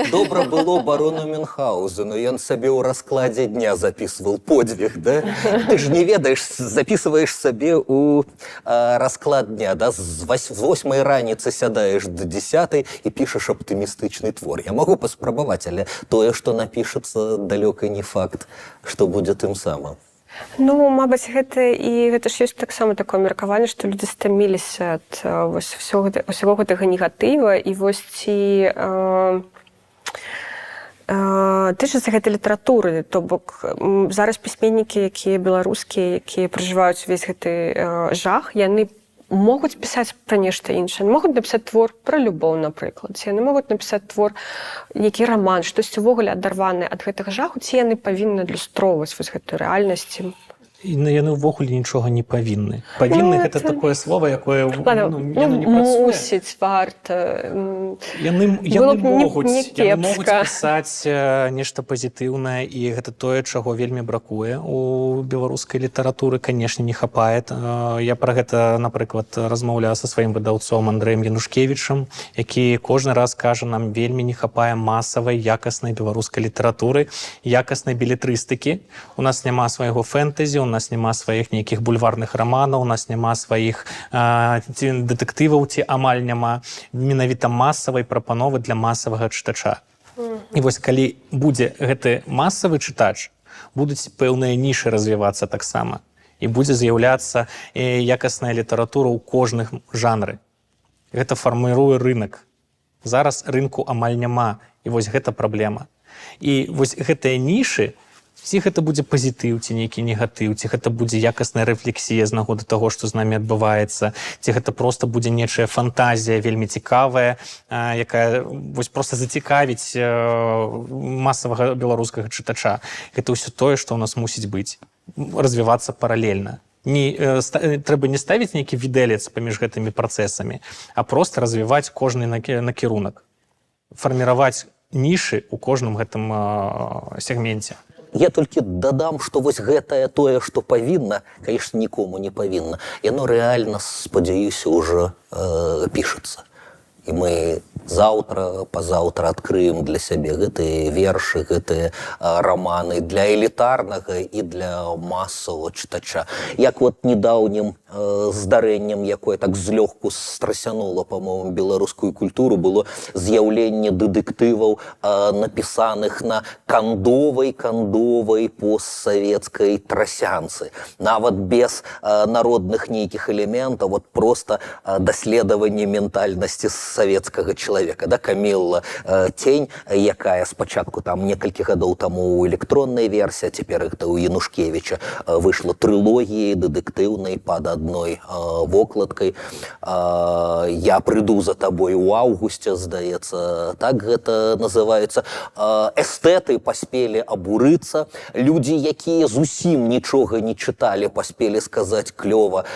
Добра было барону Мюнхгаузену, ён сабе ў раскладзе дня записывал подвиг, да? Ты ж не ведаеш, записываешь сабе ў расклад дня, да? З 8 раніцы сядаеш до 10 і пішаш аптымістычны твор. Я могу паспрабаваць, але тое, што напішацца, далёка не факт, што будзе тым самым. Ну, мабыць, гэта ж ёсць таксама такое меркаванне, што людзі стаміліся ад вось усяго гэтага негатыва, і вось ці тычыцца гэтай літаратуры, то бок зараз пісьменнікі, якія беларускія, якія пражываюць увесь гэты жах, яны могуць пісаць пра нешта іншае. Яны могуць напісаць твор пра любоў, напрыклад. Ці яны могуць напісаць твор, які раман, штосьці ўвогуле адарванае ад гэтага жаху, ці яны павінны адлюстроўваць вось гэтую рэальнасць. І яны ўвогуле нічога не павінны. Павінны гэта такое слово, якое не працуе. Мусіць, варта. Яны могуць пісаць нешта пазітыўнае, і гэта тое, чаго вельмі бракуе у беларускай літаратуры, канешне, не хапае. Я пра гэта, напрыклад, размаўляю са сваім выдаўцом Андрэем Янушкевічам, які кожны раз кажа, нам вельмі не хапае масавай, якаснай беларускай літаратуры, якаснай белетрыстыкі. У нас няма свайго фэнтэзі, у нас няма сваіх нейкіх бульварных раманаў, у нас няма сваіх дэтэктываў, ці амаль няма менавіта масавай прапановы для масавага чытача. І вось калі будзе гэты масавы чытач, будуць пэўныя нішы развівацца таксама. І будзе з'яўляцца якасная літаратура ў кожным жанры. Гэта фарміруе рынок. Зараз рынку амаль няма, і вось гэта праблема. І вось гэтыя нішы, ці гэта будзе пазітыў, ці нейкі негатыў, ці гэта будзе якасная рэфлексія з нагоды таго, што з намі адбываецца, ці гэта проста будзе нечая фантазія вельмі цікавая, якая вось проста зацікавіць масавага беларускага чытача. Гэта ўсё тое, што ў нас мусіць быць, развівацца паралельна. Трэба не ставіць нейкі відэлец паміж гэтымі працэсамі, а проста развіваць кожны накірунак, фарміраваць нішы ў кожным гэтым сегменце. Я толькі дадам, што вось гэтае тое, што павінна, конечно, нікому не павінна, яно рэальна, спадзяюся, ўжо пішацца. І мы заўтра, пазаўтра адкрыем для сябе гэтыя вершы, гэтыя раманы для элітарнага і для масавага чытача. Як вот недаўнім здарэннем, якое так злёгку страсянула, па-моему, беларускую культуру, было з'яўленне дэтэктываў, напісаных на кандовай постсавецкай трасянцы. Нават без народных нейкіх элементаў, вот просто даследаванне ментальнасці савецкага чалавека. Да, Камілла Тень, якая спачатку там некалькі гадоў таму ў электроннай версіі, цяпер гэта ў Янушкевіча выйшла трылогіі дэтэктыўнай пад адной вокладкай. Я прыйду за табой у аўгусце, здаецца, так гэта называецца. Эстэты паспелі абурыцца, людзі, якія зусім нічога не чыталі, паспелі сказаць клёва,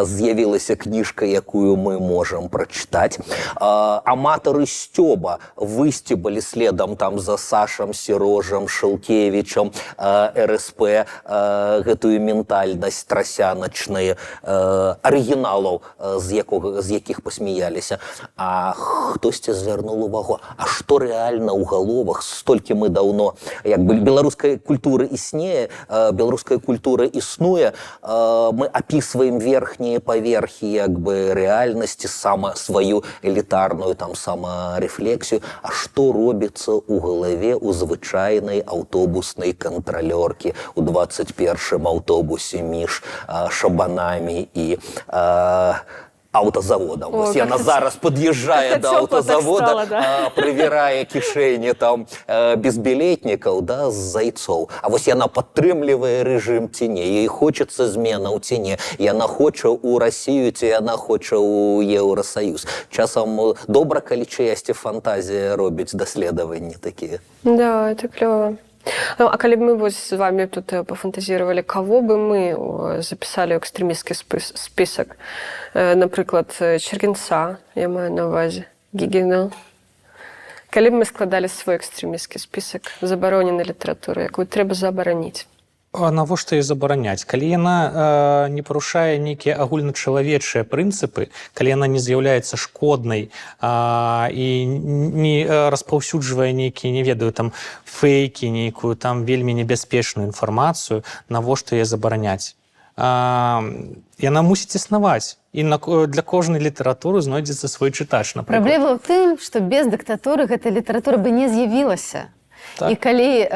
з'явілася кніжка, якую мы можам прачытаць. Аматары сцёба высцебалі следам там за Сашам, Серожам, Шылкевічам, РСП, гэтую ментальнасць трасяначныя арыгіналаў, з якіх пасмяяліся. А хтосьці звярнуў увагу, а што рэальна ў галовах, столькі мы даўно, як бы беларуская культура існее, беларуская культура існуе, мы апісваем верхнія паверхі як бы рэальнасці, сваю элітарную там самарэфлексію, а што робіцца ў галаве ў звычайнай аўтобуснай кантралёркі у 21-м аўтобусе між шабанамі і аўтазаводам. Вось яна зараз пад'язджае да аўтазавода, правярае кішэні там безбілетнікаў, да, з зайцоў. А вось яна падтрымлівае рэжым ці не, ёй хочацца зменаў ці не, яна хоча ў Расію ці яна хоча ў Еўрасаюз. Часам добра, калі чыясьці фантазія робіць даследаванні такія. Да, это клёво. Ну, а калі б мы вось з вами тут пафантазировали, кого бы мы записали ў экстрэмісцкі список? Напрыклад, Чергенца, я маю на увазе, Гігіна. Калі б мы складалі свой экстрэмісцкі список забароненай літаратуры, якую трэба забараніць? А навошта і забараняць? Калі яна не парушае нейкія агульначалавечыя прынцыпы, калі яна не з'яўляецца шкоднай і не распаўсюджвае нейкія, не ведаю, там фейкі, нейкую там вельмі небяспечную інфармацыю, навошта яе забараняць? Яна мусіць існаваць. І для кожнай літаратуры знойдзецца свой чытач, напрыклад. Праблема ў тым, што без дыктатуры гэта літаратура бы не з'явілася. Так. І калі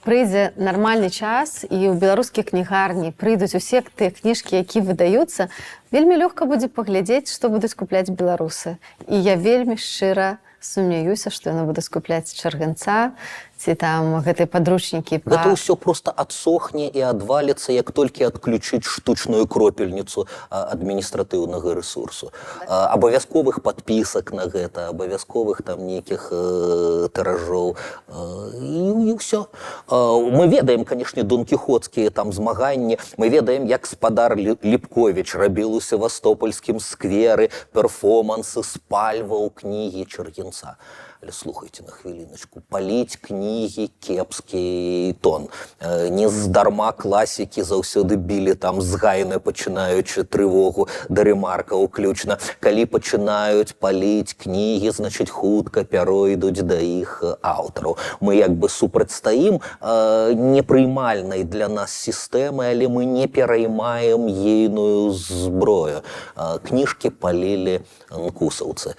прыйдзе нармальны час і ў беларускія кнігарні прыйдуць усе тыя кніжкі, якія выдаюцца, вельмі лёгка будзе паглядзець, што будуць купляць беларусы. І я вельмі шчыра сумняюся, што яны будуць купляць Чарганца ці там гэтыя падручнікі. Гэта ўсё проста адсохне і адваліцца, як толькі адключыць штучную кропельніцу адміністратыўнага рэсурсу. Абавязковых падпісак на гэта, абавязковых там нейкіх тыражоў. І ўсё. Мы ведаем, канешне, донкіхоцкія там змаганні, мы ведаем, як спадар Ліпковіч рабіў у севастопольскім скверы перформансы, спальваў кнігі Чергенца. Але слухайте на хвіліночку, паліць кнігі кепскі тон. Не здарма класікі заўсёды білі там згайна, пачынаючы трывогу да рэмарка ўключна. Калі пачынаюць паліць кнігі, значыць хутка пяройдуць да іх аўтараў. Мы як бы супрацьстаім непрыймальнай для нас сістэмы, але мы не пераймаем ейную зброю. Кніжкі палілі нкусаўцы,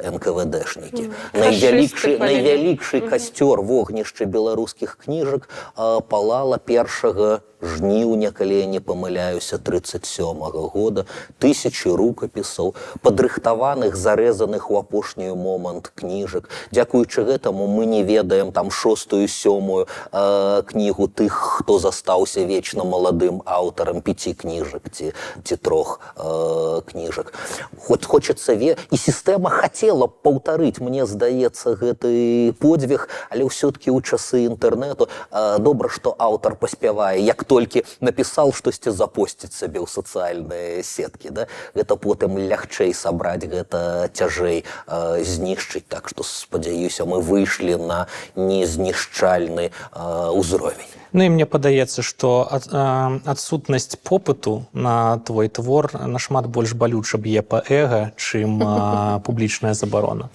НКВДшнікі. Найвялікшы касцёр вогнішча беларускіх кніжак палала 1 жніўня, калі я не памыляюся, 37-го года, 1000 рукапісаў, падрыхтаваных, зарэзаных у апошні момант кніжак. Дзякуючы гэтаму мы не ведаем там 6-ю, 7-ю кнігу тых, хто застаўся вечна маладым аўтарам 5 кніжак ці 3 кніжак. Хочацца і сістэма хацела паўтарыць, мне здаецца, гэты подзвіг, але ўсё-ткі ў часы інтэрнэту добра, што аўтар паспявае, як толькі напісаў штосьці запосціць сабе ў сацыяльныя сеткі, да? Гэта потым лягчэй сабраць, гэта цяжэй знішчыць. Так што, спадзяюся, мы выйшлі на незнішчальны ўзровень. Ну і мне падаецца, што адсутнасць попыту на твой твор нашмат больш балюча б'е па эга, чым публічная забарона.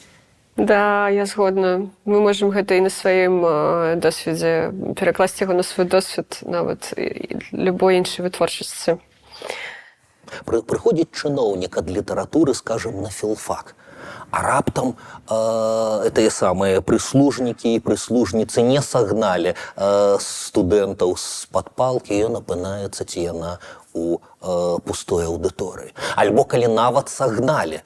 Да, я згодна. Мы можам гэта і на сваім досведзе перакласці яго на свой досвед, нават любой іншай вытворчасці. Прыходзіць чыноўнік ад літаратуры, скажам, на філфак, а раптам тыя самыя прыслужнікі і прыслужніцы не сагналі студэнтаў з-пад палкі, ён апынаецца, ці яна у пустой аўдыторыі. Альбо калі нават сагналі,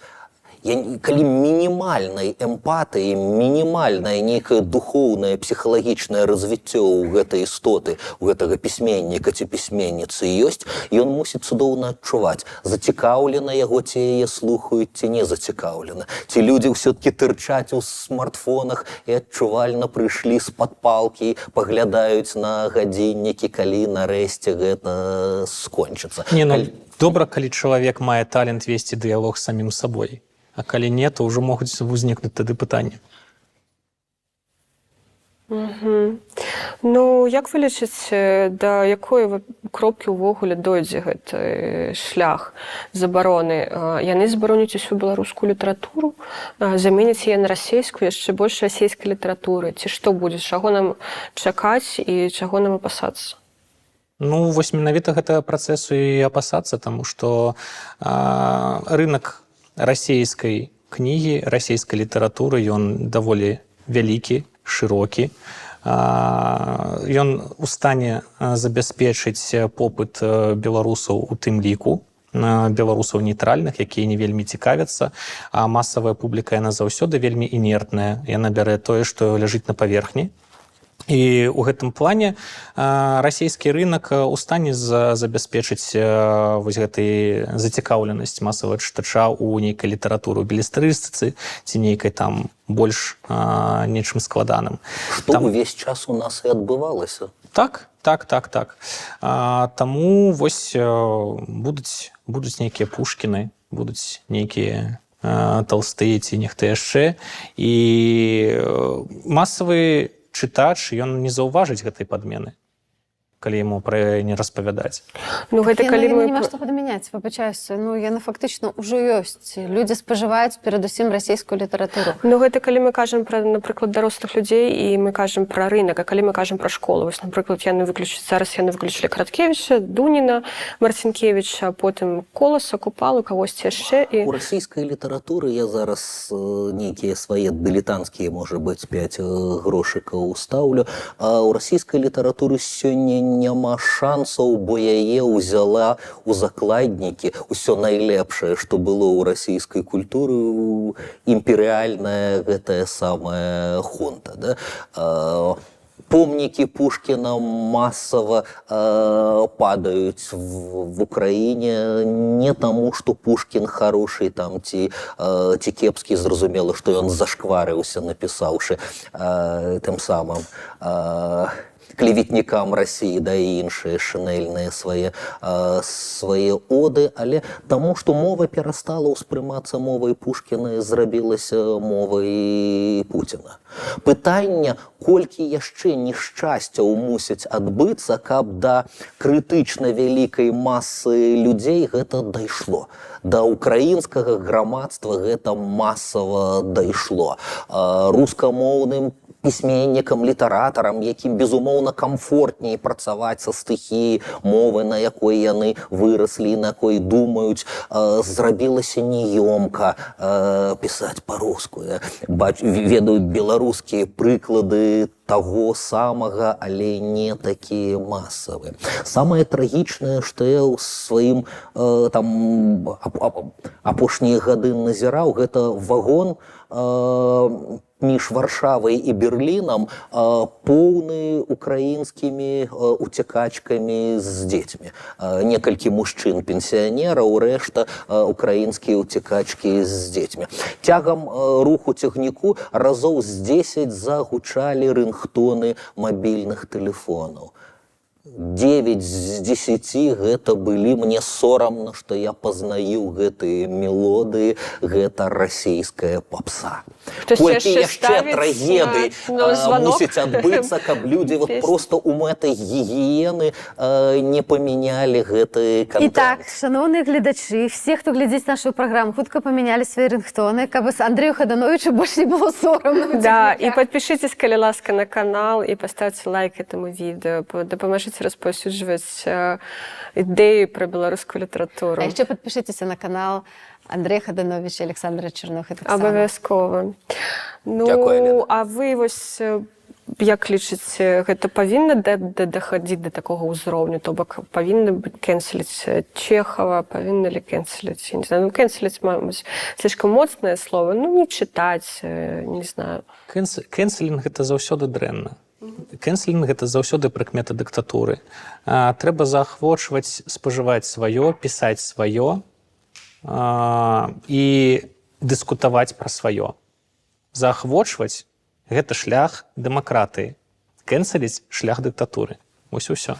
калі мінімальнай эмпатыі, мінімальнае нейкае духоўнае, псіхалагічнае развіццё ў гэтай істоты, у гэтага пісьменніка ці пісьменніцы ёсць, ён мусіць цудоўна адчуваць, зацікаўлена яго, ці яе слухаюць, ці не зацікаўлена. Ці людзі ўсё-ткі тырчаць у смартфонах і адчувальна прыйшлі з-пад палкі, паглядаюць на гадзіннікі, калі нарэшце гэта скончыцца. Добра, калі чалавек мае талент весці дыялог з самім сабой. а калі не, то ўжо могуць узнікнуць тады пытанні. Ну, як вы лічыце, да якой кропкі ўвогуле дойдзе гэты шлях забароны? Яны забароняць усю беларускую літаратуру, заменяць яе на расейскую, яшчэ больш расейскай літаратуры? Ці што будзе? Чаго нам чакаць і чаго нам апасацца? Ну, вось менавіта гэтага працэсу і апасацца, таму што рынак расейскай кнігі, расейскай літаратуры, ён даволі вялікі, шырокі. Ён у стане забяспечыць попыт беларусаў у тым ліку, беларусаў нейтральных, якія не вельмі цікавяцца, а масавая публіка, яна заўсёды вельмі інертная. Яна бярэ тое, што ляжыць на паверхні. І ў гэтым плане расійскі рынак у стане забяспечыць вось гэтай зацікаўленасць масавага чытача ў нейкай літаратуры, у белістрыстыцы ці нейкай там больш нечым складаным. Што ўвесь час у нас і адбывалася. Так. Таму вось будуць нейкія Пушкіны, будуць нейкія Талстыя ці нехта яшчэ. І масавы чытач, ён не заўважыць гэтай падмены, калі яму пра яе не распавядаць. Ну, гэта калі мы... Няма што падмяняць, выбачаюся. Ну, яна фактычна ўжо ёсць. Людзі спажываюць перадусім расійскую літаратуру. Ну, гэта калі мы кажам пра, напрыклад, дарослых людзей і мы кажам пра рынак, а калі мы кажам пра школу. Вось, напрыклад, зараз яны выключылі Караткевіча, Дуніна, Марцінкевіча, потым Коласа, Купалу, кагосьці яшчэ. У расійскай літаратуры я зараз нейкія свае дылетанцкія, можа быць, 5 грошыкаў устаўлю. А ў расійскай літаратуры сёння няма шансаў, бо яе ўзяла ў закладнікі ўсё найлепшае, што было ў расійскай культуры, імперыяльная гэтая самая хунта. Да? Помнікі Пушкіна масава падаюць в Украіне не таму, што Пушкін хороший там ці кепскі, зразумела, што ён зашкварыўся, напісаўшы тым самым клеветнікам Расіі, да і іншыя шынельныя свае оды, але таму, што мова перастала ўспрымацца мовай Пушкіна і зрабілася мовай Пуціна. Пытанне, колькі яшчэ нешчасцяў мусіць адбыцца, каб да крытычна вялікай масы людзей гэта дайшло. Да украінскага грамадства гэта масава дайшло. Рускамоўным пісьменнікам, літаратарам, якім, безумоўна, камфортней працаваць са стыхіяй мовы, на якой яны выраслі, на якой думаюць, зрабілася неёмка пісаць па-руску. Ведаю беларускія прыклады таго самага, але не такія масавыя. Самае трагічнае, што я ў сваім апошнія гады назіраў, гэта вагон між Варшавай і Берлінам поўны украінскімі уцякачкамі з дзецьмі. Некалькі мужчын пенсіянераў, рэшта украінскія уцякачкі з дзецьмі. Цягам руху цягніку разоў з 10 загучалі рынгтоны мабільных тэлефонаў. 9 з 10 гэта былі, мне сорамна, што я пазнаю гэтыя мелодыі, гэта расійская папса. Колькі яшчэ трагедый мусіць адбыцца, каб людзі проста ў мэтай гігіены не памянялі гэты контент. І так, шановныя гледачы, все, хто глядзіць нашу праграму, хутка памянялі свае рынгтоны, каб з Андрэю Хадановичу больш не было сорамна. Да, і падпішыцесь, калі ласка, на канал і паставьте лайк этому відэо, дапамажыце распаўсюджваць ідэі пра беларускую літаратуру. А яшчэ падпішыцеся на канал Андрэя Хадановича і Александра Чарнуха. Абавязкова. Дякую, а вы вось як лічыце, гэта павінна дахадзіць да такога ўзроўню? То бок павінны кэнселіць Чехова, павінны ли кэнселіць? Не знаю, кэнселіць, мабыць, слишком моцнае слово, не чытаць, не знаю. Кэнселінг – гэта заўсёды дрэнна. Кэнселінг – гэта заўсёды прыкмета дыктатуры. Трэба заахвочваць спажываць сваё, пісаць сваё і дыскутаваць пра сваё. Заахвочваць – гэта шлях дэмакратыі. Кэнселіць – шлях дыктатуры. Вось усё.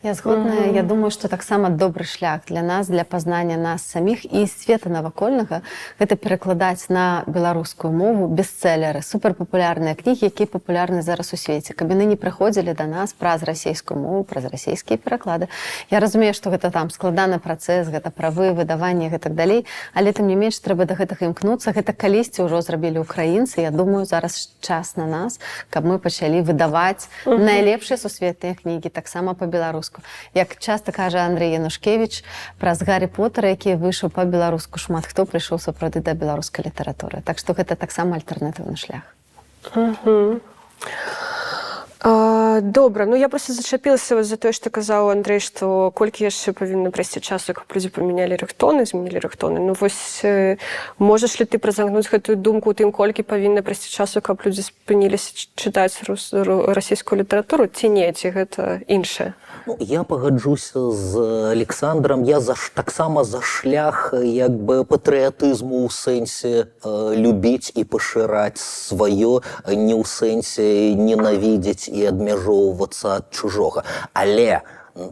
Я згодная. Я думаю, што таксама добры шлях для нас, для пазнання нас саміх і света навакольнага гэта перакладаць на беларускую мову бестселеры, суперпапулярныя кнігі, якія папулярны зараз у свеце, каб яны не прыходзілі да нас праз расійскую мову, праз расійскія пераклады. Я разумею, што гэта там складаны працэс, гэта правы, выдаванне і гэтак далей, але тым не менш трэба да гэтага імкнуцца. Гэта калісьці ўжо зрабілі ўкраінцы. Я думаю, зараз час на нас, каб мы пачалі выдаваць найлепшыя сусветныя кнігі, таксама па-беларуску. Як часта кажа Андрэй Янушкевіч, праз Гаррі Поттера, які выйшаў па-беларуску, шмат хто прыйшоў сапраўды да беларускай літаратуры. Так што гэта таксама альтэрнатыўны шлях. Добра, ну я просто зачапілася за тое, што казаў Андрэй, што колькі яшчэ павінна прайсці часу, каб людзі памянялі рыхтоны, змянілі рыхтоны. Ну вось, можаш ли ты працягнуць гэтую думку тым, колькі павінна прайсці часу, каб людзі спыніліся чытаць расійскую літаратуру, ці не, ці гэта іншае? Ну, я пагаджуся з Александром. Я таксама за шлях як бы патрыятызму ў сэнсе любіць і пашыраць сваё, не ў сэнсе ненавідзець і адмяжоўвацца ад чужога. Але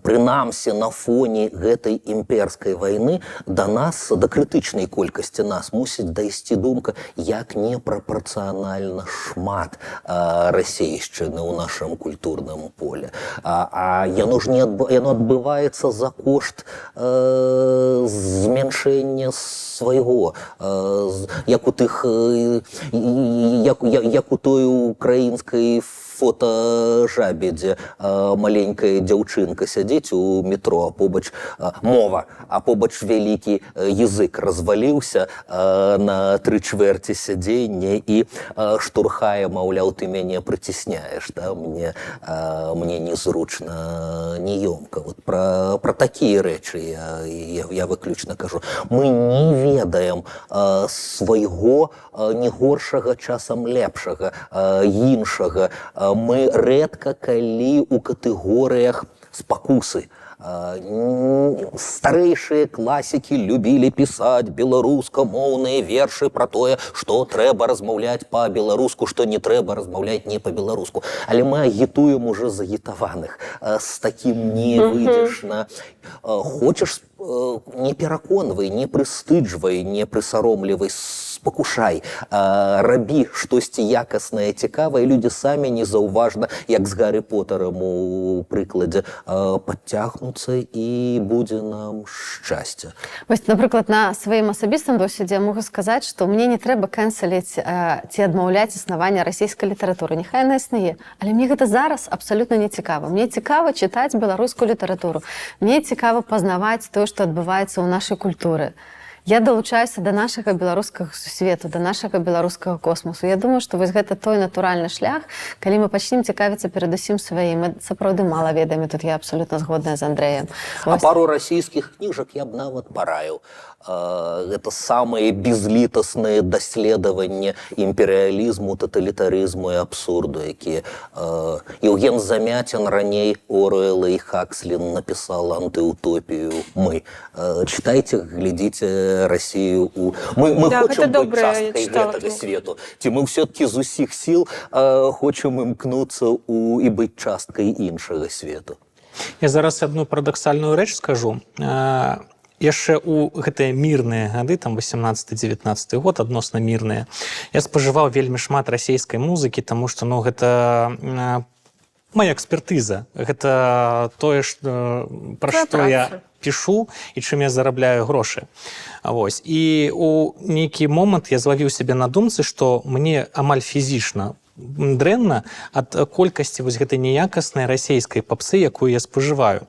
прынамсі на фоне гэтай імперскай вайны да нас, да крытычнай колькасці нас мусіць дайсці думка, як непрапарцыянальна шмат расейшчыны ў нашым культурным поле. А яно ж яно адбываецца за кошт змяншэння свайго, як у тых, як у той украінскай фотожабе, дзе маленькая дзяўчынка сядзіць у метро, а побач мова, а побач вялікі язык разваліўся на 3/4 сядзення і штурхае, маўляў, ты мяне прыцісняеш, да? Мне незручна, неёмка. Вот про такія рэчы я выключна кажу. Мы не ведаем свайго не горшага, часам лепшага, іншага. Мы рэдка калі ў катэгорыях спакусы. Старэйшыя класікі любілі пісаць беларускамоўныя вершы пра тое, што трэба размаўляць па-беларуску, што не трэба размаўляць не па-беларуску. Але мы агітуем уже загітаваных. З такім не выйдзеш на... Хочаш, не пераконвай, не прыстыджвай, не прысаромлівай, спакушай, рабі штосьці якаснае, цікавае, людзі самі незаўважна, як з Гаррі Поттерам у прыкладзе, падцягнуцца і будзе нам шчасце. Вось, напрыклад, на сваім асабістым досведзе я могу сказаць, што мне не трэба кэнселіць ці адмаўляць існаванне расійскай літаратуры. Няхай яна існуе, але мне гэта зараз абсалютна не цікава. Мне цікава чытаць беларускую літаратуру. Мне цікава пазнаваць тое, што адбываецца ў нашай культуры. Я далучаюся да нашага беларускага сусвету, да нашага беларускага космосу. Я думаю, што вось гэта той натуральны шлях, калі мы пачнем цікавіцца перадусім сваім. Мы сапраўды мала ведаем, тут я абсалютна згодная з Андрэем. А пару расійскіх кніжак я б нават параіў. Гэта самыя безлітасныя даследаванні імперыялізму, таталітарызму і абсурду, якія Еўген Замятін раней Оруэлла і Хакслі напісал антыутопію «Мы». Чытайце, глядзіце Расію у... Мы хочам быць часткай гэтага свету. Ці мы ўсё-такі з усіх сіл хочам імкнуцца і быць часткай іншага свету? Я зараз одну парадаксальную рэч скажу. Яшчэ ў гэтыя мірныя гады, там 18-19 год, адносна мірныя, я спажываў вельмі шмат расійскай музыкі, таму што, ну, гэта моя экспертыза. Гэта тое, пра што я пішу і чым я зарабляю грошы. Вось. І ў нейкі момант я злавіў сябе на думцы, што мне амаль фізічна дрэнна ад колькасці вось гэтай неякаснай расійскай папсы, якую я спажываю.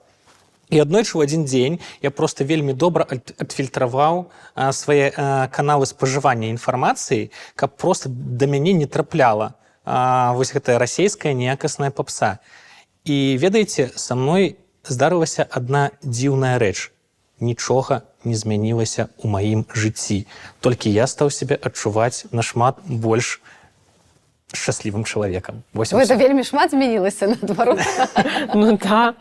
І аднойчы ў адзін дзень я проста вельмі добра адфільтраваў свае каналы спажывання інфармацыі, каб проста да мяне не трапляла вось гэтая расійская неякасная папса. І ведаеце, са мной здарылася адна дзіўная рэч. Нічога не змянілася ў маім жыцці. Толькі я стаў сябе адчуваць нашмат больш шчаслівым чалавекам. Ой, это вельмі шмат змянілася, наадварот. Ну да.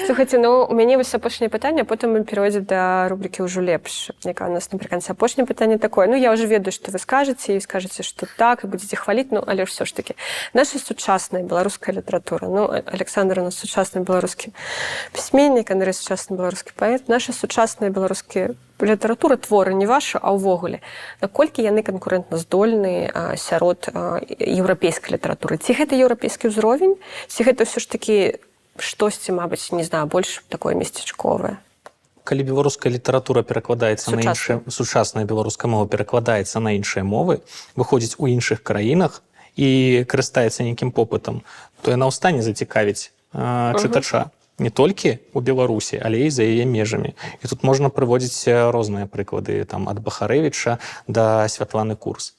Слухайте, ну у мяне вось апошняе пытанне, а потым мы перайдзем да рубрыкі ўжо лепш, якая у нас напрыканцы. Апошняе пытанне такое. Ну я ўжо ведаю, што вы скажаце і скажаце, што так, і будзеце хваліць, ну але ўсё ж такі наша сучасная беларуская літаратура. Ну Александр у нас сучасны беларускі пісьменнік, Андрэй сучасны беларускі паэт. Наша сучасная беларускія літаратура, творы не ваша, а ўвогуле. Наколькі яны канкурэнтна здольныя сярод еўрапейскай літаратуры? Ці гэта еўрапейскі ўзровень? Ці гэта ўсё ж такі штосьці, мабыць, не знаю, больш такое месцячковае? Калі беларуская літаратура перакладаецца на іншыя, сучасная беларуская мова перакладаецца на іншыя мовы, выходзіць у іншых краінах і карыстаецца нейкім попытам, то яна ў стане зацікавіць чытача. Не толькі у Беларусі, але і за яе межамі. І тут можна прыводзіць розныя прыклады, там, ад Бахарэвіча да Святланы Курс.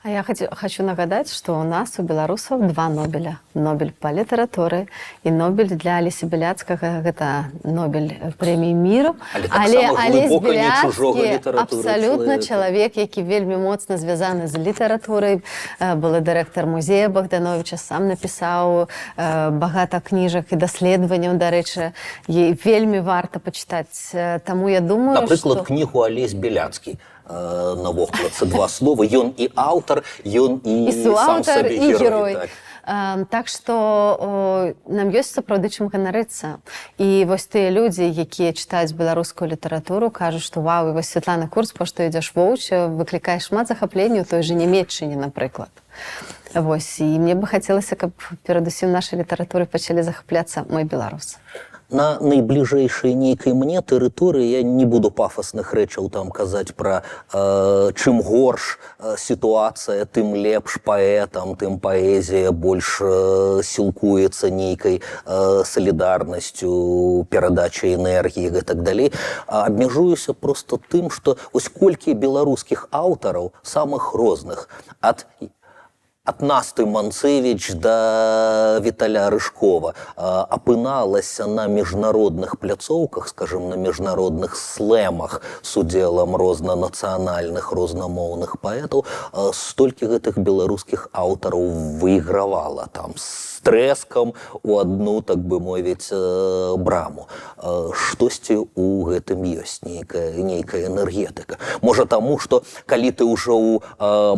А я хочу нагадаць, што ў нас у беларусаў 2 Нобеля. Нобель па літаратуры і Нобель для Алесі Бяляцкага. Гэта Нобель прэміі міру. Але Алесь Бяляцкі абсалютна чалавек, які вельмі моцна звязаны з літаратурай. Былы дырэктар музея Богдановича, сам напісаў багата кніжак і даследаванняў, дарэчы, вельмі варта пачытаць. Таму я думаю, напрыклад, кнігу Алесь Бяляцкі. На вокладцы 2 слова. Ён і аўтар, ён і сам сабе герой. Так што нам ёсць сапраўды чым ганарыцца. І вось тыя людзі, якія чытаюць беларускую літаратуру, кажуць, што вау, і вось Святлана Курс, па што ідзеш воўч, выклікае шмат захапленняў у той жа Нямецчыне, напрыклад. Вось, і мне бы хацелася, каб перадусім нашай літаратуры пачалі захапляцца мой беларус. На найбліжэйшай нейкай мне тэрыторыі я не буду пафасных рэчаў там казаць пра чым горш сітуацыя, тым лепш паэтам, тым паэзія больш сілкуецца нейкай салідарнасцю, перадачай энергіі і так далей. Абмяжуюся проста тым, што вось колькі беларускіх аўтараў самых розных ад Насты Манцевіч да Віталя Рыжкова апыналася на міжнародных пляцоўках, скажем, на міжнародных слэмах з удзелам рознанацыянальных, рознамоўных паэтаў, столькі гэтых беларускіх аўтараў выйгравала там з трэскам у адну, так бы мовіць, браму. Штосьці ў гэтым ёсць нейкая энергетыка. Можа таму, што калі ты ўжо ў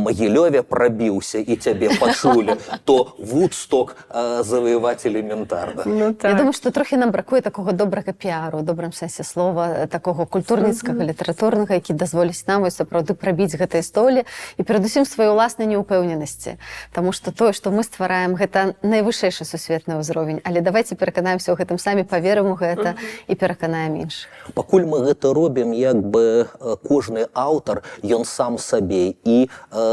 Магілёве прабіўся і цябе пачулі, то Вудсток заваяваць элементарна. Ну, так. Я думаю, што трохі нам бракуе такога добрага піару, у добрым сэнсе слова, такога культурніцкага, літаратурнага, які дазволіць нам сапраўды прабіць гэтыя столі і перадусім свае ўласнай неўпэўненасці. Таму што тое, што мы ствараем, гэта найвышэйшы сусветны ўзровень, але давайце пераканаемся ў гэтым самі, паверым у гэта і пераканаем іншых. Пакуль мы гэта робім, як бы кожны аўтар, ён сам сабе і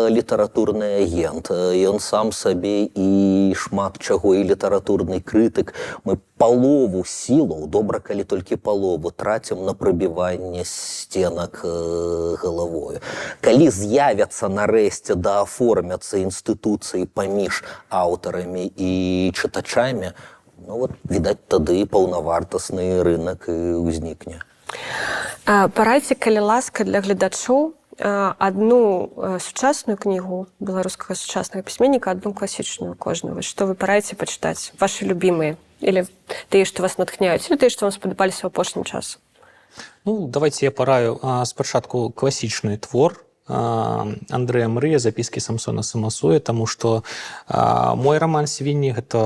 літаратурны агент, ён сам сабе і шмат чаго, і літаратурны крытык. Мы палову сілаў, добра, калі толькі палову, трацім на прабіванне сценак галавою. Калі з'явяцца нарэшце да аформяцца інстытуцыі паміж аўтарамі і чытачамі, ну вот, відаць, тады паўнавартасны рынак і ўзнікне. Парайце, калі ласка, для гледачоў одну сучасную кнігу беларускага сучаснага пісьменніка, одну класічную кожную. Што вы параеце пачытаць? Вашы любімыя? Или тыя, што вас натхняюць? Или тыя, што вам спадабаліся ў апошні час? Ну, давайте я параю спачатку класічны твор Андрэя Мрыя «Запіскі Самсона Самасуя», таму што мой раман «Свінні» гэта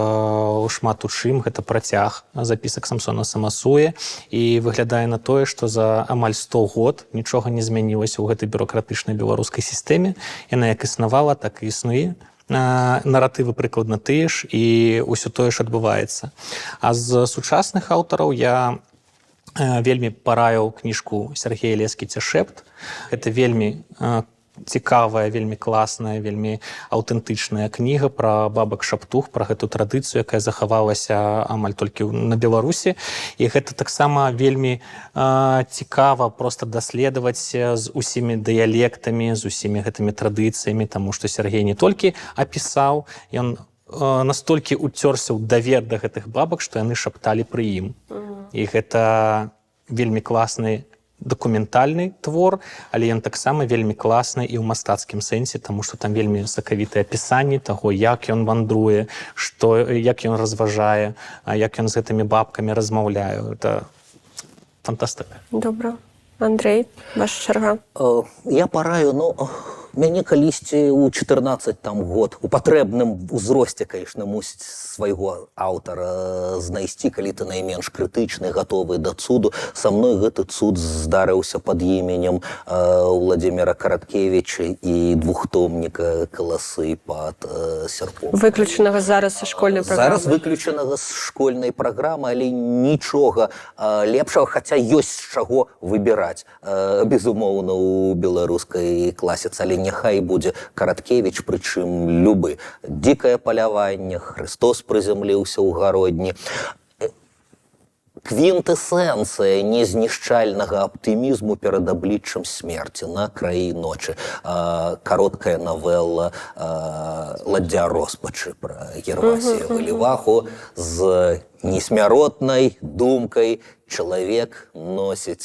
шмат у чым, гэта працяг запісак Самсона Самасуя, і выглядае на тое, што за амаль 100 год нічога не змянілася ў гэтай бюрократычнай беларускай сістэме. Яна як існавала, так і існуе. Наратывы прыкладна тыя ж, і ўсё тое ж адбываецца. А з сучасных аўтараў я вельмі параіў кніжку Сергея Лескіця «Шэпт». Гэта вельмі цікавая, вельмі класная, вельмі аўтэнтычная кніга пра бабак шаптух, пра гэту традыцыю, якая захавалася амаль толькі на Беларусі. І гэта таксама вельмі цікава проста даследаваць з усімі дыялектамі, з усімі гэтымі традыцыямі, таму што Сергей не толькі апісаў, ён настолькі уцёрся ў давер да гэтых бабак, што яны шапталі пры ім. І гэта вельмі класны дакументальны твор, але ён таксама вельмі класны і ў мастацкім сэнсе, таму што там вельмі сакавітыя апісанні таго, як ён вандруе, як ён разважае, як ён з гэтымі бабкамі размаўляе. Это фантастыка. Добра. Андрей, ваша чарга. Я параю, мяне калісьці ў 14 год у патрэбным узросце, конечно, мусіць свайго аўтара знайсці, калі ты найменш крытычны, гатовы да цуду. Са мной гэты цуд здарыўся пад іменем Владимира Караткевіча і двухтомніка «Каласы пад сярпом». Выключанага зараз са школьнай праграмы. Зараз выключанага з школьнай праграмы, але нічога лепшага, хаця ёсць з чаго выбіраць. Безумоўна, у беларускай класіцы, але няхай будзе Караткевіч, прычым любы. «Дзікае паляванне», «Хрыстос прызямліўся ў гародні». Квінтэсэнцыя незнішчальнага аптымізму перад абліччам смерці «На краі ночы». Кароткая навелла «Ладдзя роспачы» пра Гервасія Валіваху з несмяротнай думкай чалавек носіць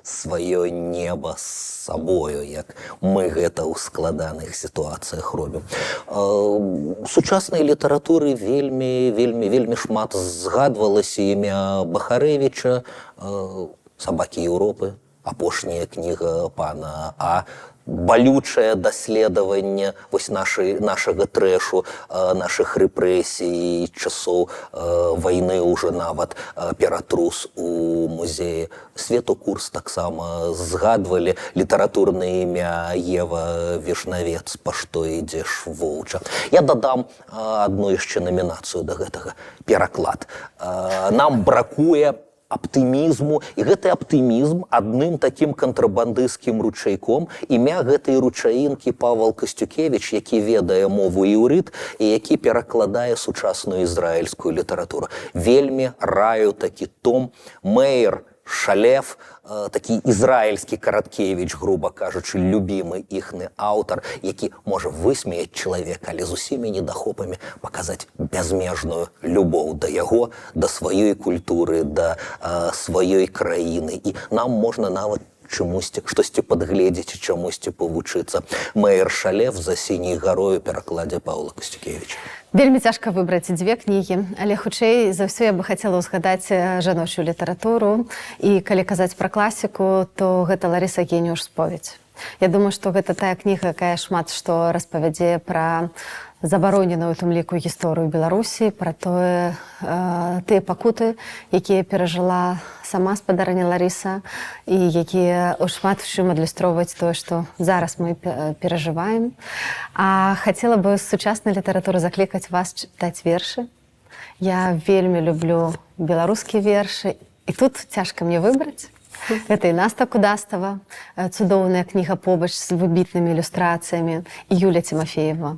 сваё неба з сабою, як мы гэта ў складаных сітуацыях робім. У сучаснай літаратуры вельмі шмат згадвалася імя Бахарэвіча, «Сабакі Еўропы», апошняя кніга пана А, балючае даследаванне нашага трэшу, нашых рэпрэсій, часоў вайны ўжо нават ператрус у музеі. Светокурс таксама згадвалі, літаратурнае імя Ева Вішнавец, «Па што ідзеш, воўча». Я дадам адну яшчэ намінацыю да гэтага. Пераклад. Нам бракуе аптымізму, і гэты аптымізм адным такім кантрабандысцкім ручайком, імя гэтай ручаінкі Павел Касцюкевіч, які ведае мову іўрыт і які перакладае сучасную ізраільскую літаратуру. Вельмі раю такі том. Меір Шалеф, такі ізраільскі Караткевіч, груба кажучы, любімы іхны аўтар, які можа высмеяць чалавека, але з усімі недахопамі паказаць бязмежную любоў да яго, да сваёй культуры, да сваёй краіны. І нам можна нават чамусьці, штосьці падгледзець, чамусьці павучыцца. Меір Шалеф «За сіняй гарою» перакладзе Паўла Касцюкевіча. Вельмі цяжка выбраць дзве кнігі, але хутчэй за ўсё я бы хацела ўзгадаць жаночую літаратуру. І калі казаць пра класіку, то гэта Ларіса Геніуш «Споведь». Я думаю, што гэта тая кніга, якая шмат што распавядзе пра забароненую у тым ліку гісторыю Беларусі, пра тыя пакуты, якія перажыла сама спадарыня Ларіса, і якія шмат у чым адлюстроўваюць тое, што зараз мы перажываем. А хацела бы з сучаснай літаратуры заклікаць вас чытаць вершы. Я вельмі люблю беларускія вершы, і тут цяжка мне выбраць. Гэта і Наста Кудастава, цудоўная кніга побач з выбітнымі ілюстрацыямі, і Юля Тимофеева,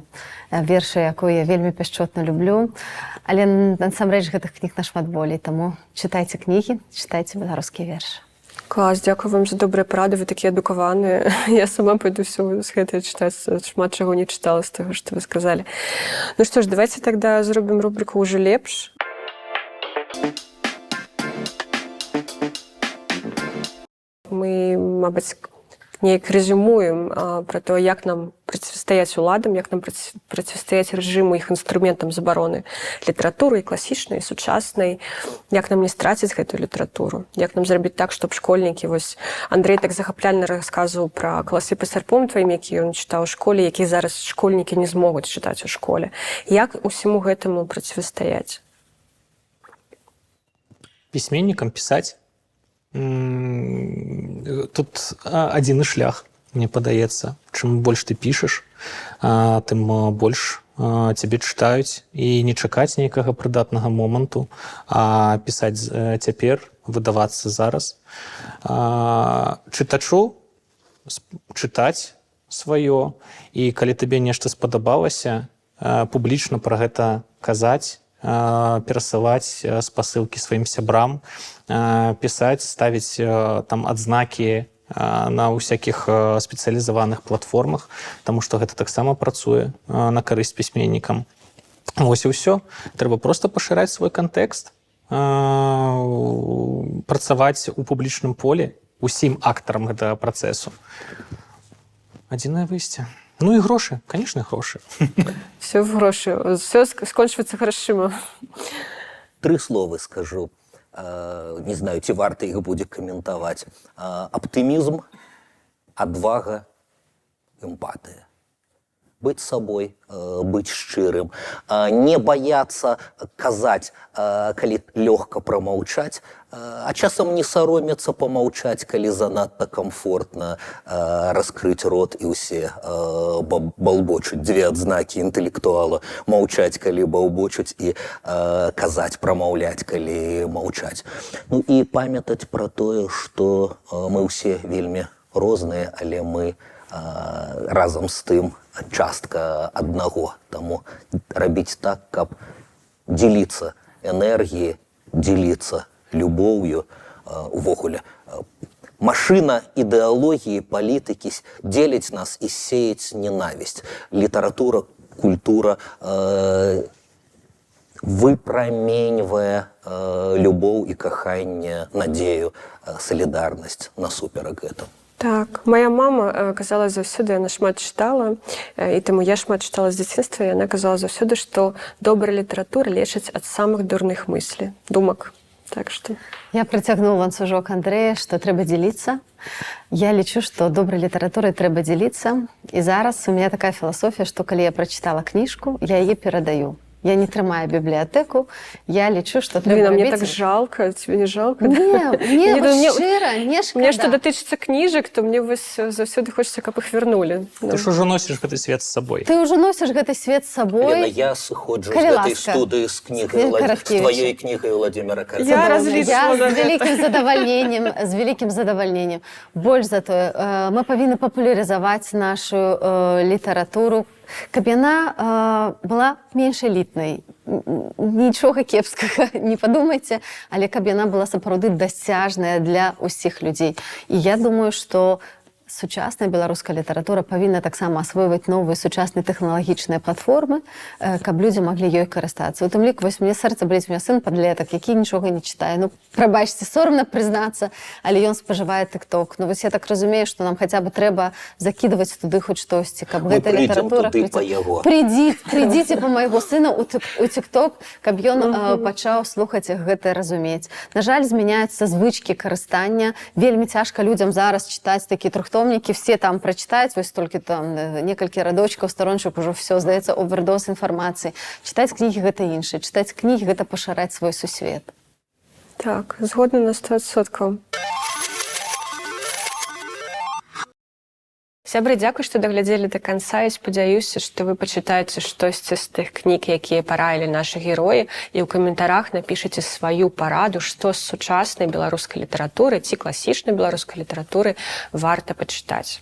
вершы, якую я вельмі пяшчотна люблю. Але насамрэч гэтых кніг нашмат болей, таму чытайце кнігі, чытайце беларускія вершы. Клас, дзякую вам за добрыя парады, вы такія адукаваныя. Я сама пойду ўсё з гэтае чытаць, шмат чаго не чытала з таго, што вы сказалі. Ну што ж, давайце тогда зробім рубрыку «Ужо лепш». Мы, мабыць, неяк резюмуем пра то, як нам процівстаяць уладам, як нам процівстаяць рэжыму, іх інструментам забароны літаратуры, і класічнай, і сучаснай, як нам не страціць гэтую літаратуру, як нам зрабіць так, чтоб школьнікі, вось Андрей так захапляльна расказваў пра «Каласы па сярпом» тваім, які ён чытаў у школе, які зараз школьнікі не змогуць чытаць у школе. Як усіму гэтаму процівстаяць? Пісьменнікам пісаць. Тут адзіны шлях, мне падаецца. Чым больш ты пішаш, тым больш цябе чытаюць, і не чакаць нейкага прыдатнага моманту, а пісаць цяпер, выдавацца зараз. Чытачу чытаць сваё, і калі табе нешта спадабалася, публічна пра гэта казаць, перасылаць спасылкі сваім сябрам, пісаць, ставіць там адзнакі на ўсякіх спецыялізаваных платформах, таму што гэта таксама працуе на карысць пісьменнікам. Вось і ўсё. Трэба проста пашыраць свой кантэкст, працаваць у публічным полі усім актарам гэтага працэсу. Адзінае выйсце. Ну і грошы, конечно, грошы. Все в грошы, все скончваецца грашыма. 3 словы скажу. Не знаю, ці варта іх будзе каментаваць. Аптымізм, адвага, эмпатыя. Быць сабой, быць шчырым, не баяцца казаць, калі лёгка прамаўчаць, а часам не саромецца памаўчаць, калі занадта камфортна раскрыць рот і ўсе балбочуць. 2 адзнакі інтэлектуала: маўчаць, калі балбочуць, і казаць, прамаўляць, калі маўчаць. Ну і памятаць пра тое, што мы ўсе вельмі розныя, але мы разам з тым частка аднаго. Таму рабіць так, каб дзеліцца энергіяй, дзеліцца любоўю. Увогуле, машына ідэалогіі, палітыкі дзеліць нас і сеяць ненавісць. Літаратура, культура выпраменьвае любоў і каханне, надзею, салідарнасць насуперак гэтаму. Так, моя мама казала заўсёды, яна шмат чытала, і таму я шмат чытала з дзяцінства, і яна казала заўсёды, што добрая літаратура лечыць ад самых дурных мыслей, думак. Так што... Я прыцягнуў ланцужок Андрэя, што трэба дзеліцца. Я лічу, што добрай літаратурай трэба дзеліцца. І зараз у меня такая філасофія, што калі я прачытала кніжку, я яе перадаю. Я не трымаю бібліятэку, я лічу, што трэба мне рабіць... так жалко, тебе не жалко? Не, шчыра, не шкада. Мне што датычыцца кніжак, то мне вось заўсёды хочацца, каб іх вярнулі. Ты ж ужо носіш гэты свет з сабой. Ты ўжо носіш гэты свет з сабой. Лена, я сыходжу з гэтай студыі з тваёй кнігай Владимира Карпенка. Я разлічвала на з вялікім задавальненнем. Больш за тое, мы павінны папулярызаваць нашу літаратуру, каб яна была менш элітнай. Нічога кепскага не падумайце, але каб яна была сапраўды дасяжная для ўсіх людзей. І я думаю, што сучасная беларуская літаратура павінна таксама асвойваць новыя сучасныя тэхналагічныя платформы, каб людзі маглі ёй карыстацца. У тым ліку, вось мне сэрца баліць, у меня сын падлетак, які нічога не чытае. Ну, прабачце, сорамна прызнацца, але ён спажывае тык-ток. Ну, вось я так разумею, што нам хаця бы трэба закідваць туды хоць штосьці, каб гэта літаратура... Прыйдзіце па майго сына у тык-ток, каб ён пачаў слухаць гэта, разумець. На жаль, змяняюцца звычкі карыстання. Вельмі цяжка людзям зараз чытаць такі трохтомнікі, все там прачытаюць, вось толькі там некалькі радочкаў, старончык, ужо все, здаецца, овердоз інфармацыі. Чытаць кнігі гэта іншае, чытаць кнігі гэта пашыраць свой сусвет. Так, згодна на 100%. Сябры, дзякуй, што даглядзелі да канца, і спадзяюся, што вы пачытаеце штосьці з тых кніг, якія параілі нашы героі, і ў каментарах напішыце сваю параду, што з сучаснай беларускай літаратуры ці класічнай беларускай літаратуры варта пачытаць.